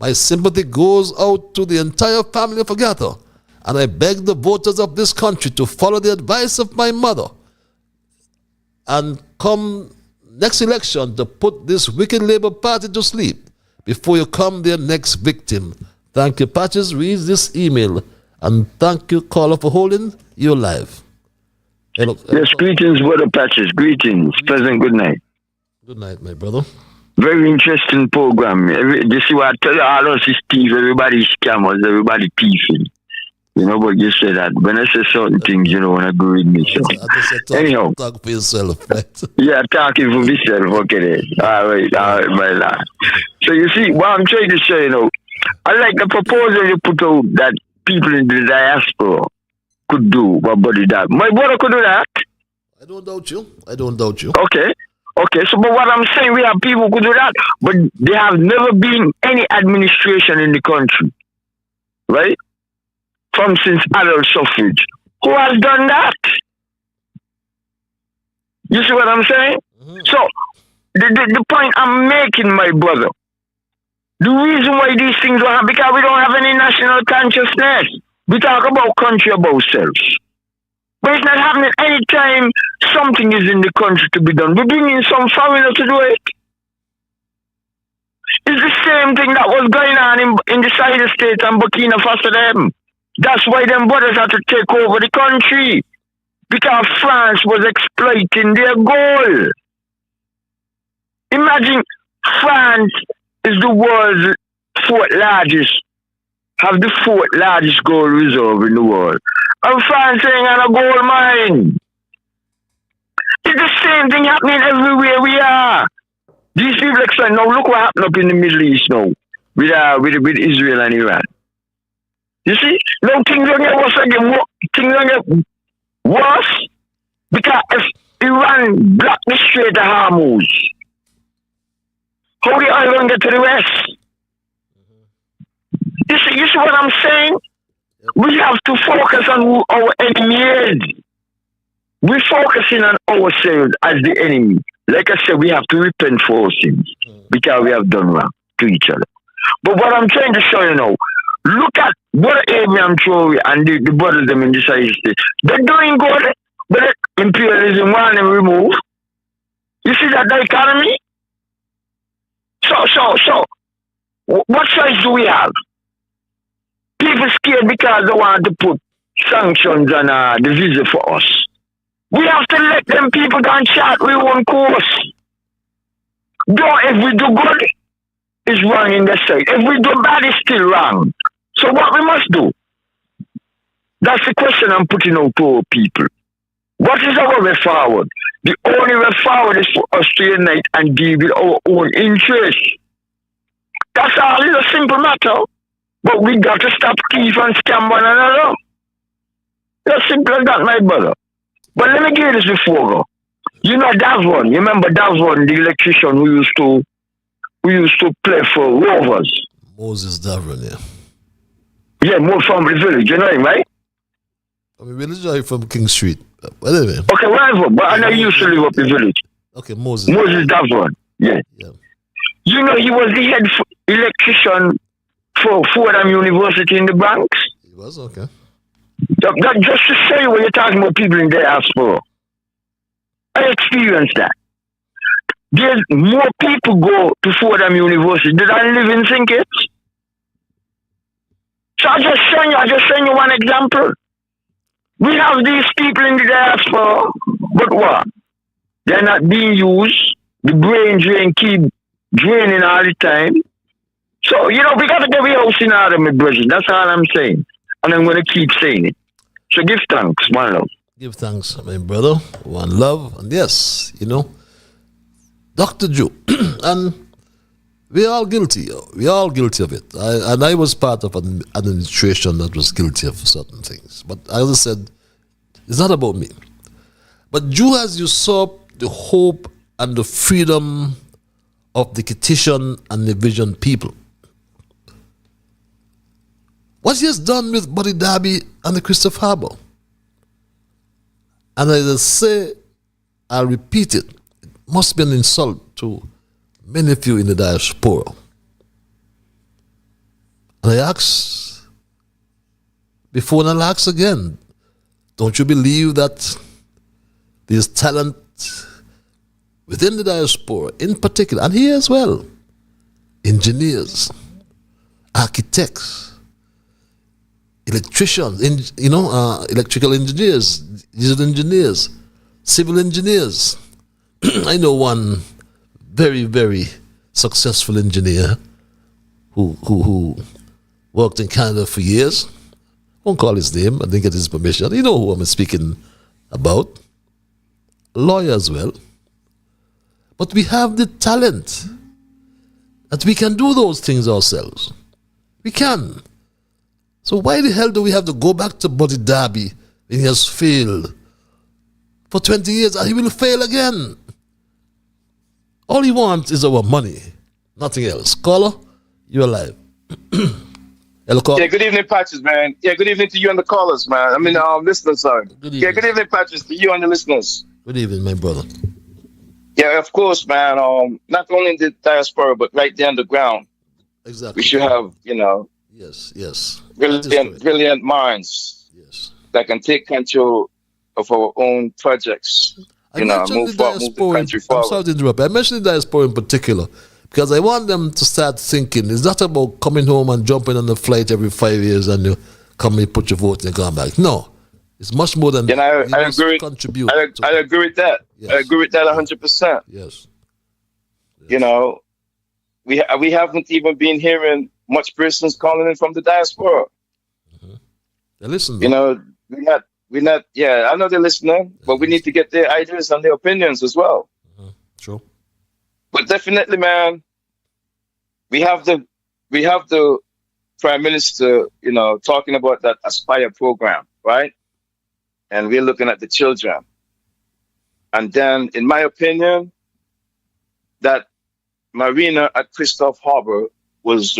My sympathy goes out to the entire family of Agatha, and I beg the voters of this country to follow the advice of my mother and come next election to put this wicked Labour Party to sleep before you come their next victim. Thank you, Patches. Read this email. And thank you, caller, for holding your live. Hello. Yes, greetings, Brother Patches. Greetings. Pleasant good night. Good night, my brother. Very interesting program. You see what I tell you, all us is thief. Everybody scammers. Everybody thieving. You know, but you say that. When I say certain things, you don't want to agree with me. So. Anyhow. Talk for yourself, right? Yeah, talking for myself. Okay, then. All right, my lad. So you see, what I'm trying to say, you know, I like the proposal you put out that people in the diaspora could do what body that. My brother could do that. I don't doubt you. I don't doubt you. Okay. Okay, so but what I'm saying, we have people who could do that, but there have never been any administration in the country, right? From since adult suffrage. Who has done that? You see what I'm saying? Mm-hmm. So, the point I'm making, my brother, the reason why these things don't happen, because we don't have any national consciousness. We talk about country, about self. But it's not happening anytime something is in the country to be done. We're bringing some foreigner to do it. It's the same thing that was going on in the side of state and Burkina Faso them. That's why them brothers had to take over the country. Because France was exploiting their gold. Imagine France is the world's have the fourth largest gold reserve in the world. And France ain't got a gold mine. It's the same thing happening everywhere we are. These people explain, now look what happened up in the Middle East now with Israel and Iran. You see? Now things don't get worse again. Things don't get worse because if Iran blocked the Strait of Hormuz, how the oil going to get to the West? You see what I'm saying? We have to focus on who our enemy is. We're focusing on ourselves as the enemy. Like I said, we have to repent for our sins because we have done wrong to each other. But what I'm trying to show you now, look at what Abraham Traore and the brothers them in the side state. They're doing good, but imperialism want them removed. You see that dichotomy? So, what choice do we have? People scared because they want to put sanctions on the visa for us. We have to let them people go and chart their own course. Though if we do good, it's wrong in the side. If we do bad, it's still wrong. So what we must do? That's the question I'm putting out to our people. What is our way forward? The only way forward is for us to unite and deal with our own interests. That's all. It's a simple matter. But we got to stop thief and scam one another. It's simple as that, my brother. But let me give you this before go. You know Davon. You remember Davon, the electrician who used to play for Rovers. Moses Davon, yeah. Yeah, more from the village. You know him, right? I mean, village or from King Street? Anyway. Okay, whatever. But I know you used to live up in the village. Okay, Moses Davon. Yeah. You know he was the head electrician for Fordham University in the Bronx. He was, okay. That just to show you when you're talking about people in the diaspora. I experienced that. There's more people go to Fordham University than I live in St. Kitts. So I just showing you one example. We have these people in the diaspora, but what? They're not being used. The brain drain keep draining all the time. So, you know, we got to get our house in order, my brethren. That's all I'm saying. And I'm going to keep saying it. So give thanks, one love. Give thanks, my brother. One love. And yes, you know, Dr. Joe. And we're all guilty. We're all guilty of it. I was part of an administration that was guilty of certain things. But as I said, it's not about me. But Joe has usurped the hope and the freedom of the Kittitian and Nevision people. What he has done with Buddy Darby and the Christophe Harbour. And as I say, I'll repeat it, it must be an insult to many of you in the diaspora. And I ask, before and I'll ask again, don't you believe that there's talent within the diaspora, in particular, and here as well, engineers, architects, electricians, electrical engineers, digital engineers, civil engineers. I know one very, very successful engineer who worked in Canada for years. Won't call his name, I didn't get his permission. You know who I'm speaking about. A lawyer as well. But we have the talent that we can do those things ourselves. We can. So why the hell do we have to go back to Buddy Darby when he has failed for 20 years and he will fail again? All he wants is our money, nothing else. Caller, you're alive. Hello, caller. Yeah, good evening, Patches, man. Yeah, good evening to you and the callers, man. I mean, listeners, sorry. Yeah, good evening, Patches, to you and the listeners. Good evening, my brother. Yeah, of course, man. Not only in the diaspora, but right there on the ground. Exactly. We should have, Yes. brilliant minds that can take control of our own projects. Move the country forward. I'm sorry to interrupt. I mentioned the diaspora in particular because I want them to start thinking it's not about coming home and jumping on the flight every 5 years and you come and put your vote and you come back. No. It's much more than I agree. Contribute. I agree with that. Yes. I agree with that 100%. Yes. We haven't even been hearing much persons calling in from the diaspora. They listen. We're not. Yeah, I know they're listening, but we need to get their ideas and their opinions as well. True. But definitely, man, we have the Prime Minister, talking about that Aspire program, right? And we're looking at the children. And then, in my opinion, that marina at Christophe Harbour was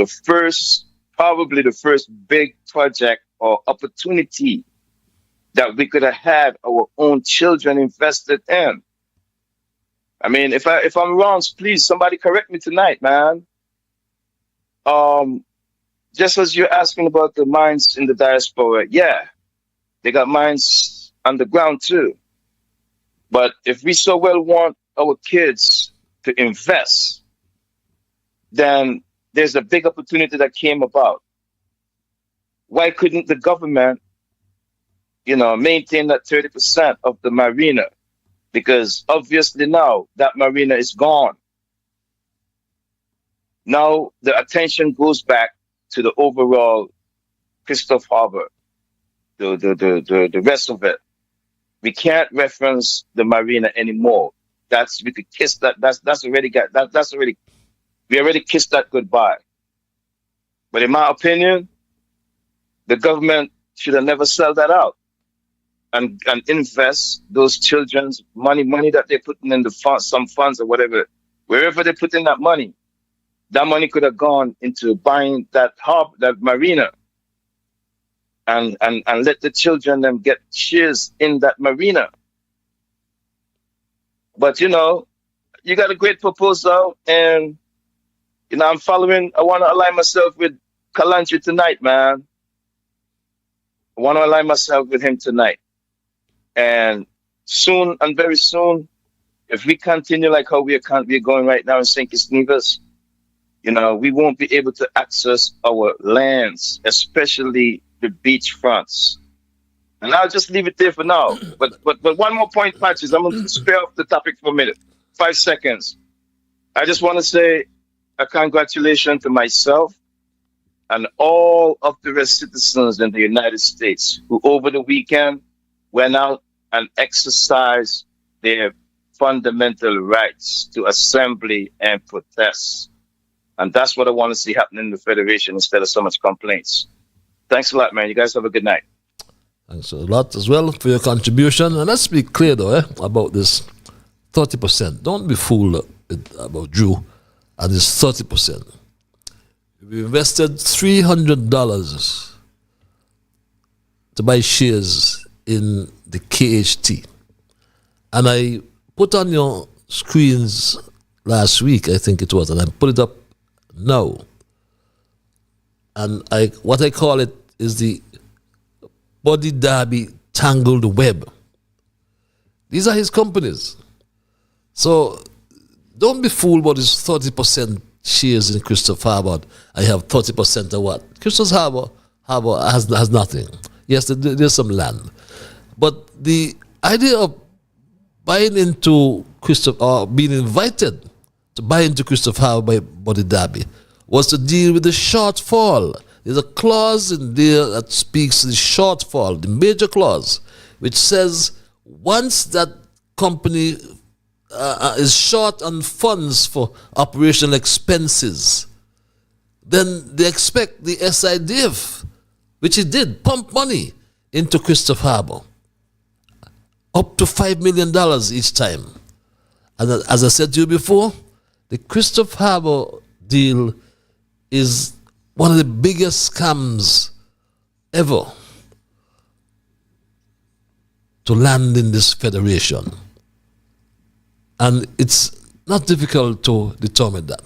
probably the first big project or opportunity that we could have had our own children invested in. I mean, if I'm wrong, please somebody correct me tonight, man. Just as you're asking about the mines in the diaspora, yeah, they got mines underground too. But if we so well want our kids to invest, then there's a big opportunity that came about. Why couldn't the government, maintain that 30% of the marina? Because obviously now that marina is gone. Now the attention goes back to the overall Christophe Harbour, the rest of it. We can't reference the marina anymore. We could kiss that. We already kissed that goodbye. But in my opinion, the government should have never sold that out and invest those children's money that they're putting in the funds, some funds or whatever, wherever they put in that money could have gone into buying that marina and let the children them get shares in that marina. But you got a great proposal, and I'm following. I want to align myself with Kalantri tonight, man. I want to align myself with him tonight. And soon, and very soon, if we continue like how we're going right now in St. Kitts-Nevis, we won't be able to access our lands, especially the beach fronts. And I'll just leave it there for now. But one more point, Patches. I'm going to spare off the topic for a minute. 5 seconds. I just want to say a congratulations to myself and all of the citizens in the United States who over the weekend went out and exercised their fundamental rights to assembly and protest. And that's what I want to see happening in the Federation instead of so much complaints. Thanks a lot, man. You guys have a good night. Thanks a lot as well for your contribution. And let's be clear, though, about this 30%. Don't be fooled about Drew and it's 30%. We invested $300 to buy shares in the KHT. And I put on your screens last week, I think it was, and I put it up now. And what I call it is the Body Derby Tangled Web. These are his companies. So don't be fooled about his 30% shares in Christophe Harbour. I have 30% of what? Christophe Harbour has nothing. Yes, there's some land. But the idea of buying into Christophe, or being invited to buy into Christophe Harbour by Body Derby, was to deal with the shortfall. There's a clause in there that speaks to the shortfall, the major clause, which says once that company is short on funds for operational expenses, then they expect the SIDF, which it did, pump money into Christophe Harbour, up to $5 million each time. And as I said to you before, the Christophe Harbour deal is one of the biggest scams ever to land in this federation. And it's not difficult to determine that.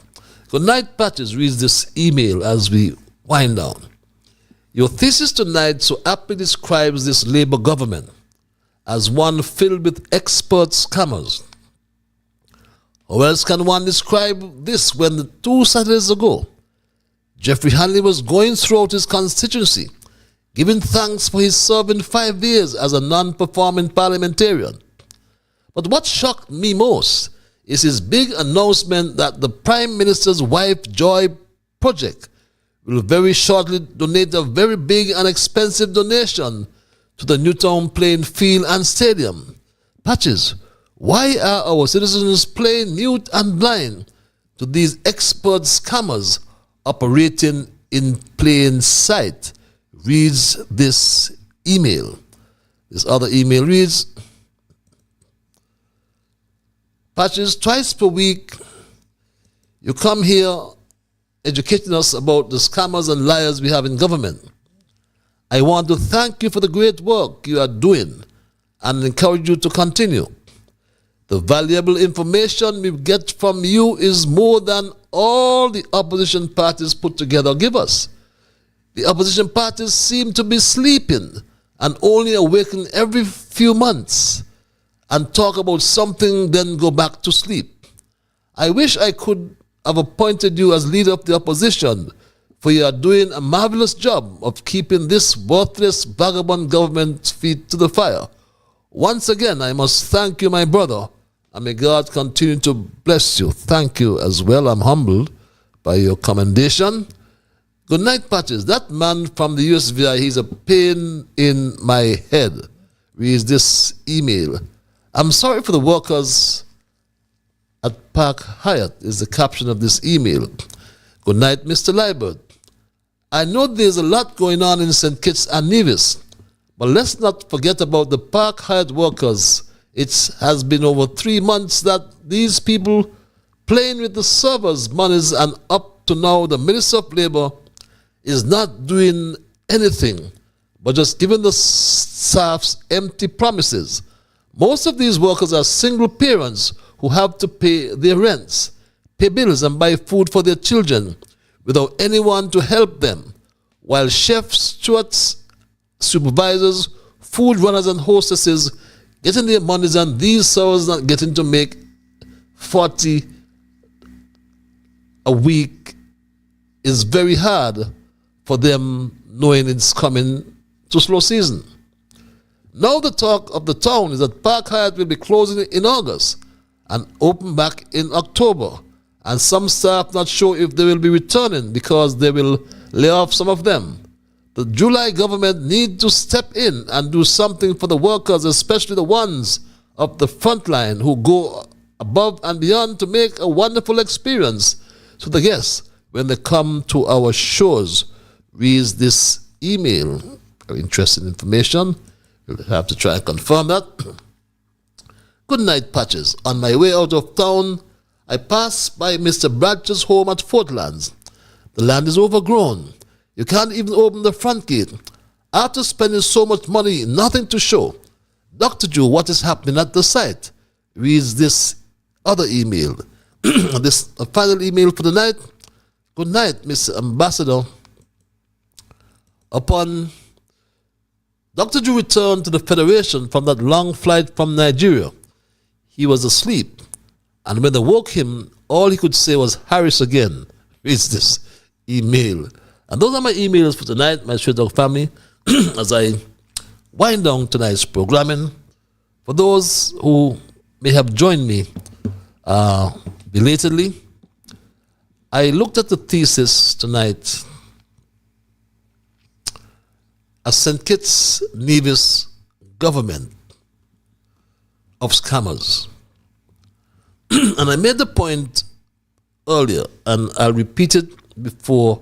Good night, Patches reads this email as we wind down. Your thesis tonight so aptly describes this Labour government as one filled with expert scammers. How else can one describe this when 2 Saturdays ago, Jeffrey Hanley was going throughout his constituency, giving thanks for his serving 5 years as a non-performing parliamentarian. But what shocked me most is his big announcement that the Prime Minister's Wife Joy project will very shortly donate a very big and expensive donation to the Newtown playing field and stadium. Patches, why are our citizens playing mute and blind to these expert scammers operating in plain sight? Reads this email. This other email reads, Patches, twice per week you come here educating us about the scammers and liars we have in government. I want to thank you for the great work you are doing and encourage you to continue. The valuable information we get from you is more than all the opposition parties put together give us. The opposition parties seem to be sleeping and only awaken every few months and talk about something, then go back to sleep. I wish I could have appointed you as leader of the opposition, for you are doing a marvelous job of keeping this worthless vagabond government's feet to the fire. Once again, I must thank you, my brother, and may God continue to bless you. Thank you as well. I'm humbled by your commendation. Good night, Patches. That man from the USVI, he's a pain in my head. Reads this email. I'm sorry for the workers at Park Hyatt is the caption of this email. Good night, Mr. Liburd. I know there's a lot going on in St. Kitts-Nevis, but let's not forget about the Park Hyatt workers. It has been over 3 months that these people playing with the servers' monies, and up to now the Minister of Labour is not doing anything but just giving the staffs empty promises. Most of these workers are single parents who have to pay their rents, pay bills and buy food for their children without anyone to help them, while chefs, stewards, supervisors, food runners and hostesses getting their monies, and these servers not getting to make 40 a week is very hard for them, knowing it's coming to slow season. Now the talk of the town is that Park Hyatt will be closing in August and open back in October, and some staff not sure if they will be returning because they will lay off some of them. The July government need to step in and do something for the workers, especially the ones of the front line who go above and beyond to make a wonderful experience to the guests when they come to our shows. Reads this email. Very interesting information. You'll have to try and confirm that. Good night, Patches. On my way out of town, I passed by Mr. Bradshaw's home at Fortlands. The land is overgrown. You can't even open the front gate. After spending so much money, nothing to show. Dr. Joe, what is happening at the site? Reads this other email. This final email for the night. Good night, Mr. Ambassador. Upon Dr. Joe returned to the Federation from that long flight from Nigeria, he was asleep. And when they woke him, all he could say was, Harris again. Reads this email. And those are my emails for tonight, my Straight Dog family, as I wind down tonight's programming. For those who may have joined me belatedly, I looked at the thesis tonight as St. Kitts-Nevis government of scammers. And I made the point earlier, and I'll repeat it before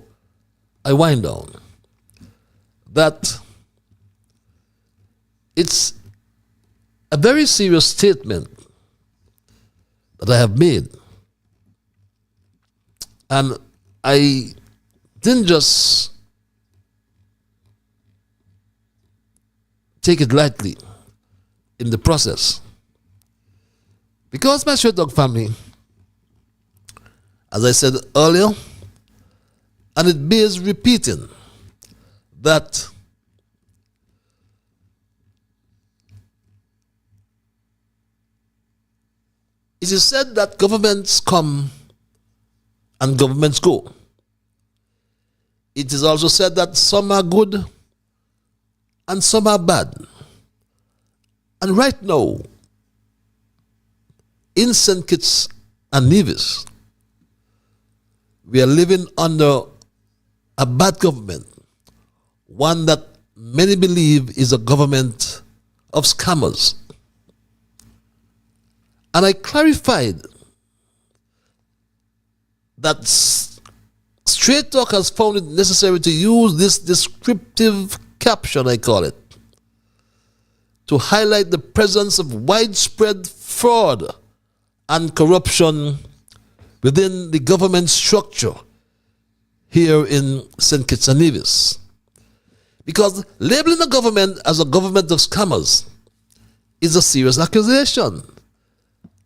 I wind down, that it's a very serious statement that I have made. And I didn't just take it lightly in the process. Because my Straight Dog family, as I said earlier, and it bears repeating, that it is said that governments come and governments go. It is also said that some are good and some are bad. And right now, in St. Kitts and Nevis, we are living under a bad government, one that many believe is a government of scammers. And I clarified that Straight Talk has found it necessary to use this descriptive caption, I call it, to highlight the presence of widespread fraud and corruption within the government structure here in St. Kitts and Nevis. Because labeling the government as a government of scammers is a serious accusation.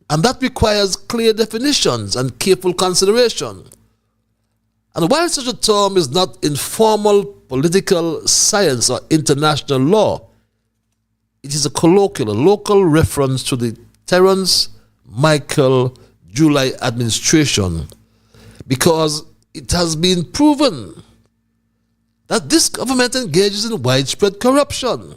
And that requires clear definitions and careful consideration. And while such a term is not in formal political science or international law, it is a colloquial, a local reference to the Terence Michael July administration, because it has been proven that this government engages in widespread corruption,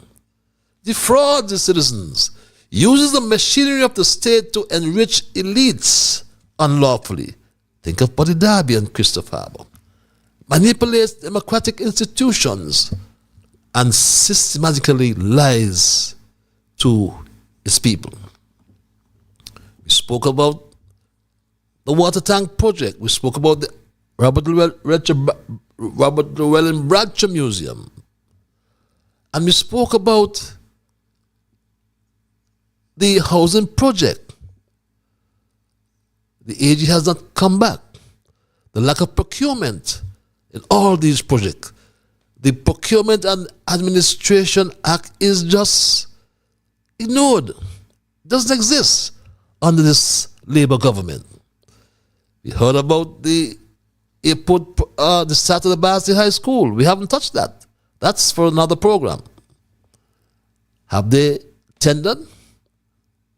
defrauds the citizens, uses the machinery of the state to enrich elites unlawfully. Think of Buddy Darby and Christophe Harbour. Manipulates democratic institutions and systematically lies to its people. We spoke about the water tank project. We spoke about the Robert Llewellyn Bradshaw Museum. And we spoke about the housing project. The AG has not come back. The lack of procurement in all these projects. The Procurement and Administration Act is just ignored. It doesn't exist under this Labour government. We heard about the airport, the start of the Barnsley High School. We haven't touched that. That's for another program. Have they tendered?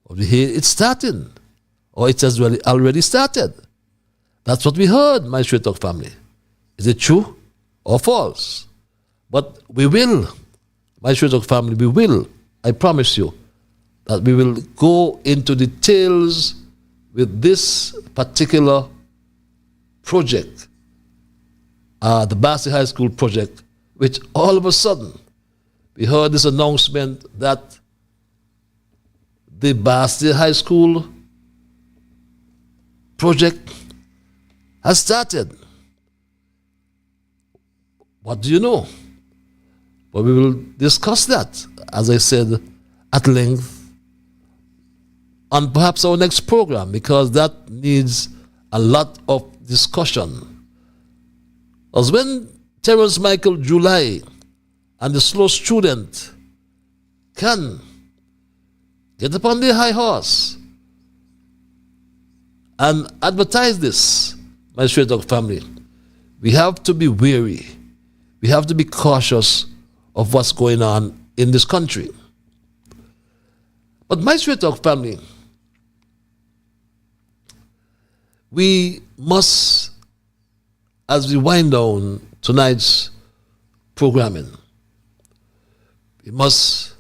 Or we hear it's starting? Or it has already started? That's what we heard, my Straight Talk family. Is it true or false? But we will, my Straight Talk family, we will, I promise you, that we will go into details with this particular project, the Barnsley High School project, which all of a sudden we heard this announcement that the Barnsley High School project has started. What do you know? But we will discuss that, as I said, at length on perhaps our next program, because that needs a lot of discussion. As when Terence Michael July and the slow student can get upon their high horse and advertise this, my straight dog family, we have to be wary. We have to be cautious of what's going on in this country. But my straight dog family, we must, as we wind down tonight's programming, we must,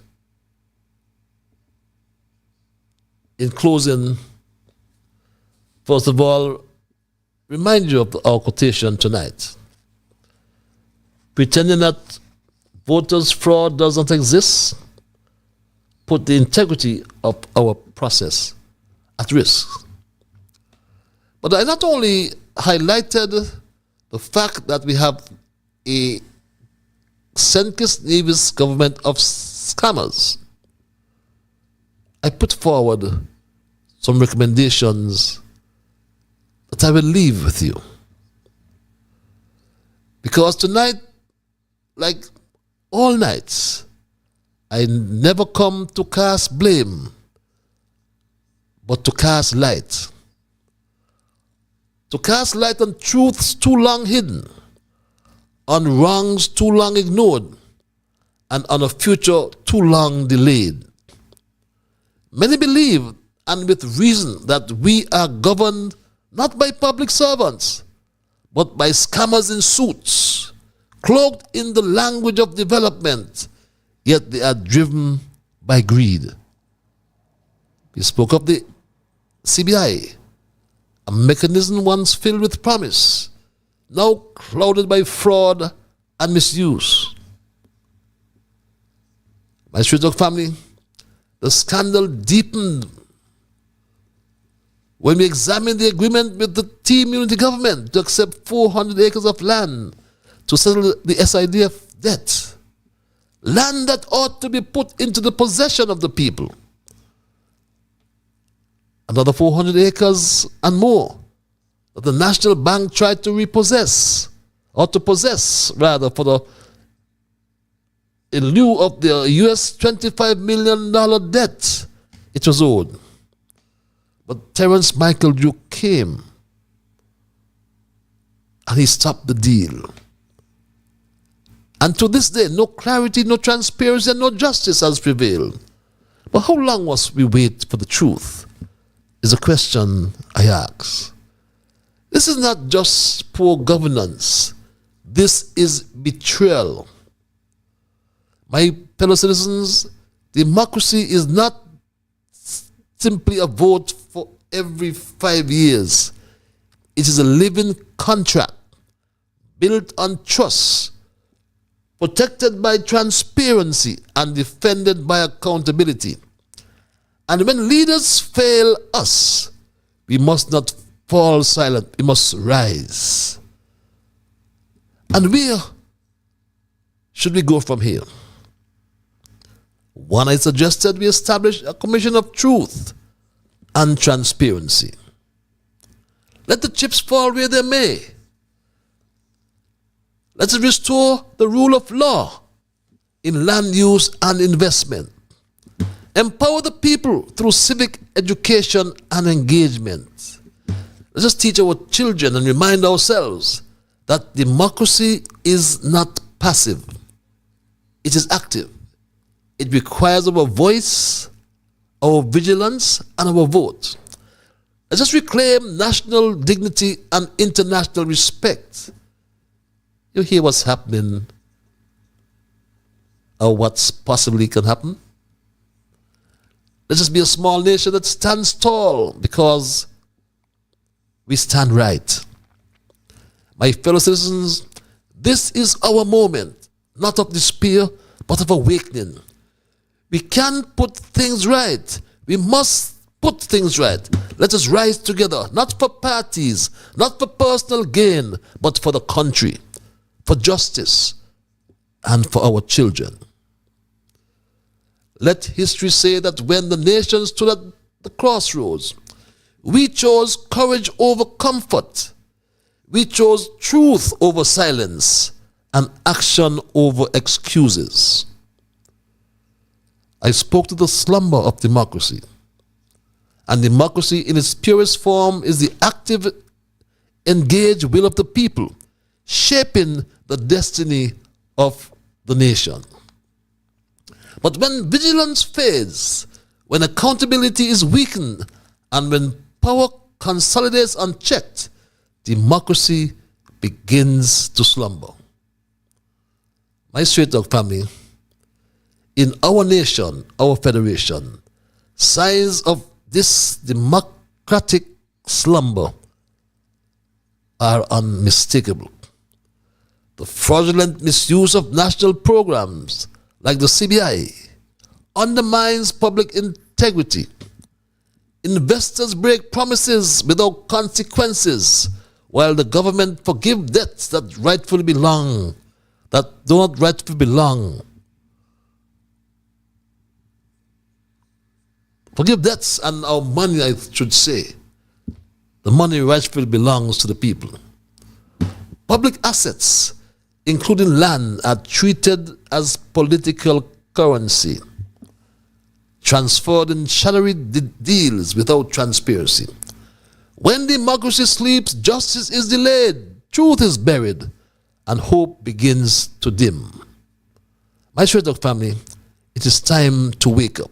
in closing, first of all, remind you of our quotation tonight. Pretending that voters' fraud doesn't exist put the integrity of our process at risk. But I not only highlighted the fact that we have a St. Kitts-Nevis government of scammers, I put forward some recommendations that I will leave with you. Because tonight, like all nights, I never come to cast blame, but to cast light. To cast light on truths too long hidden, on wrongs too long ignored, and on a future too long delayed. Many believe, and with reason, that we are governed not by public servants, but by scammers in suits, cloaked in the language of development, yet they are driven by greed. We spoke of the CBI, a mechanism once filled with promise, now clouded by fraud and misuse. My Street Dog family, the scandal deepened when we examined the agreement with the team unity government to accept 400 acres of land to settle the SIDF debt. Land that ought to be put into the possession of the people. Another 400 acres and more that the National Bank tried to repossess, or to possess rather, in lieu of the US $25 million debt it was owed. But Terence Michael Duke came and he stopped the deal. And to this day, no clarity, no transparency, and no justice has prevailed. But how long must we wait for the truth? Is a question I ask. This is not just poor governance. This is betrayal. My fellow citizens, democracy is not simply a vote for every 5 years. It is a living contract built on trust, protected by transparency, and defended by accountability. And when leaders fail us, we must not fall silent. We must rise. And where should we go from here? One, I suggested we establish a commission of truth and transparency. Let the chips fall where they may. Let's restore the rule of law in land use and investment. Empower the people through civic education and engagement. Let us teach our children and remind ourselves that democracy is not passive. It is active. It requires our voice, our vigilance, and our vote. Let us reclaim national dignity and international respect. You hear what's happening, or what's possibly can happen? Let us be a small nation that stands tall because we stand right. My fellow citizens, this is our moment, not of despair, but of awakening. We can't put things right. We must put things right. Let us rise together, not for parties, not for personal gain, but for the country, for justice, and for our children. Let history say that when the nation stood at the crossroads, We chose courage over comfort. We chose truth over silence and action over excuses. I spoke to the slumber of democracy. And democracy in its purest form is the active, engaged will of the people, shaping the destiny of the nation. But when vigilance fades, when accountability is weakened, and when power consolidates unchecked, democracy begins to slumber. My Straight Talk family, in our nation, our federation, signs of this democratic slumber are unmistakable. The fraudulent misuse of national programs like the CBI undermines public integrity. Investors break promises without consequences, while the government forgive debts that do not rightfully belong. Forgive debts and our money, I should say. The money rightfully belongs to the people. Public assets, including land, are treated as political currency, transferred in shadowy deals without transparency. When democracy sleeps, justice is delayed, truth is buried, and hope begins to dim. My Straight Talk family, it is time to wake up.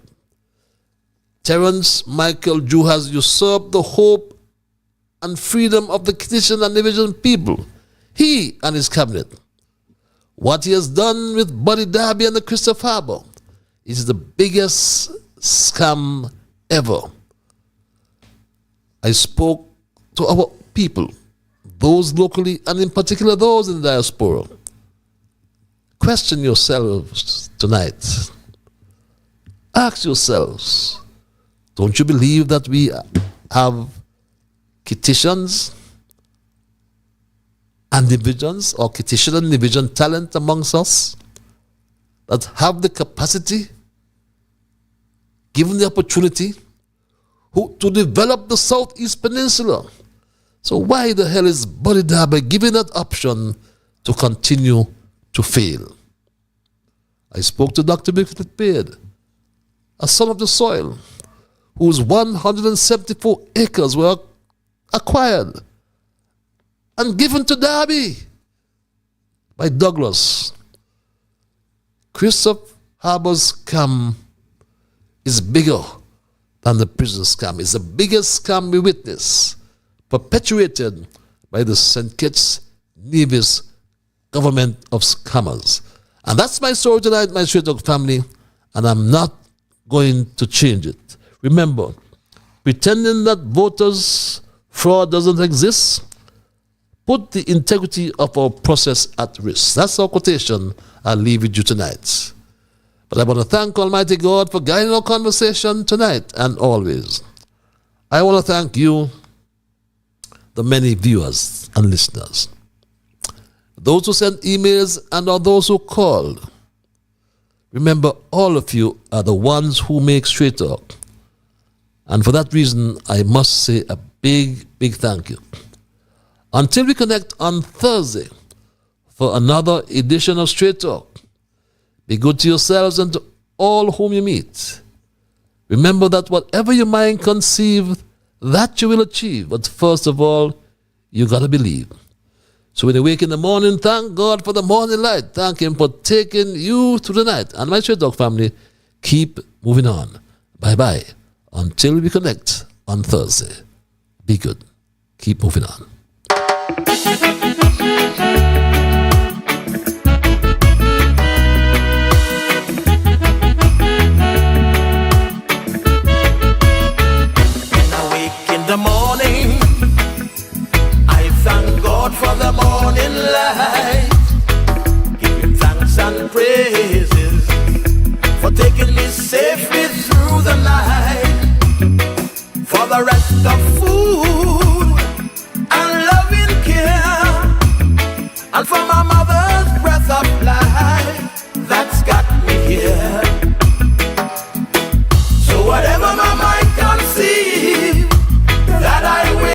Terence Michael Jew has usurped the hope and freedom of the Kittian and Division people. He and his cabinet. What he has done with Buddy Darby and the Christophe Harbour is the biggest scam ever. I spoke to our people, those locally and in particular those in the diaspora. Question yourselves tonight. Ask yourselves, don't you believe that we have Kittitians and divisions, or Kittitian and division talent amongst us that have the capacity, given the opportunity, to develop the Southeast Peninsula? So why the hell is Buddy Darby given that option to continue to fail? I spoke to Dr. Liburd, a son of the soil, whose 174 acres were acquired and given to Darby by Douglas. Christophe Harbour's scam is bigger than the prison scam. It's the biggest scam we witness, perpetuated by the St. Kitts-Nevis government of scammers. And that's my story tonight, my Straight Talk family, and I'm not going to change it. Remember, pretending that voters' fraud doesn't exist put the integrity of our process at risk. That's our quotation. I'll leave with you tonight. But I want to thank Almighty God for guiding our conversation tonight and always. I want to thank you, the many viewers and listeners, those who sent emails and or those who called. Remember, all of you are the ones who make Straight Talk. And for that reason, I must say a big, big thank you. Until we connect on Thursday for another edition of Straight Talk, be good to yourselves and to all whom you meet. Remember that whatever your mind conceives, that you will achieve. But first of all, you got to believe. So when you wake in the morning, thank God for the morning light. Thank Him for taking you through the night. And my Straight Talk family, keep moving on. Bye-bye. Until we connect on Thursday. Be good. Keep moving on. In the morning, I thank God for the morning light. Give Him thanks and praises for taking me safely through the night. For the rest of food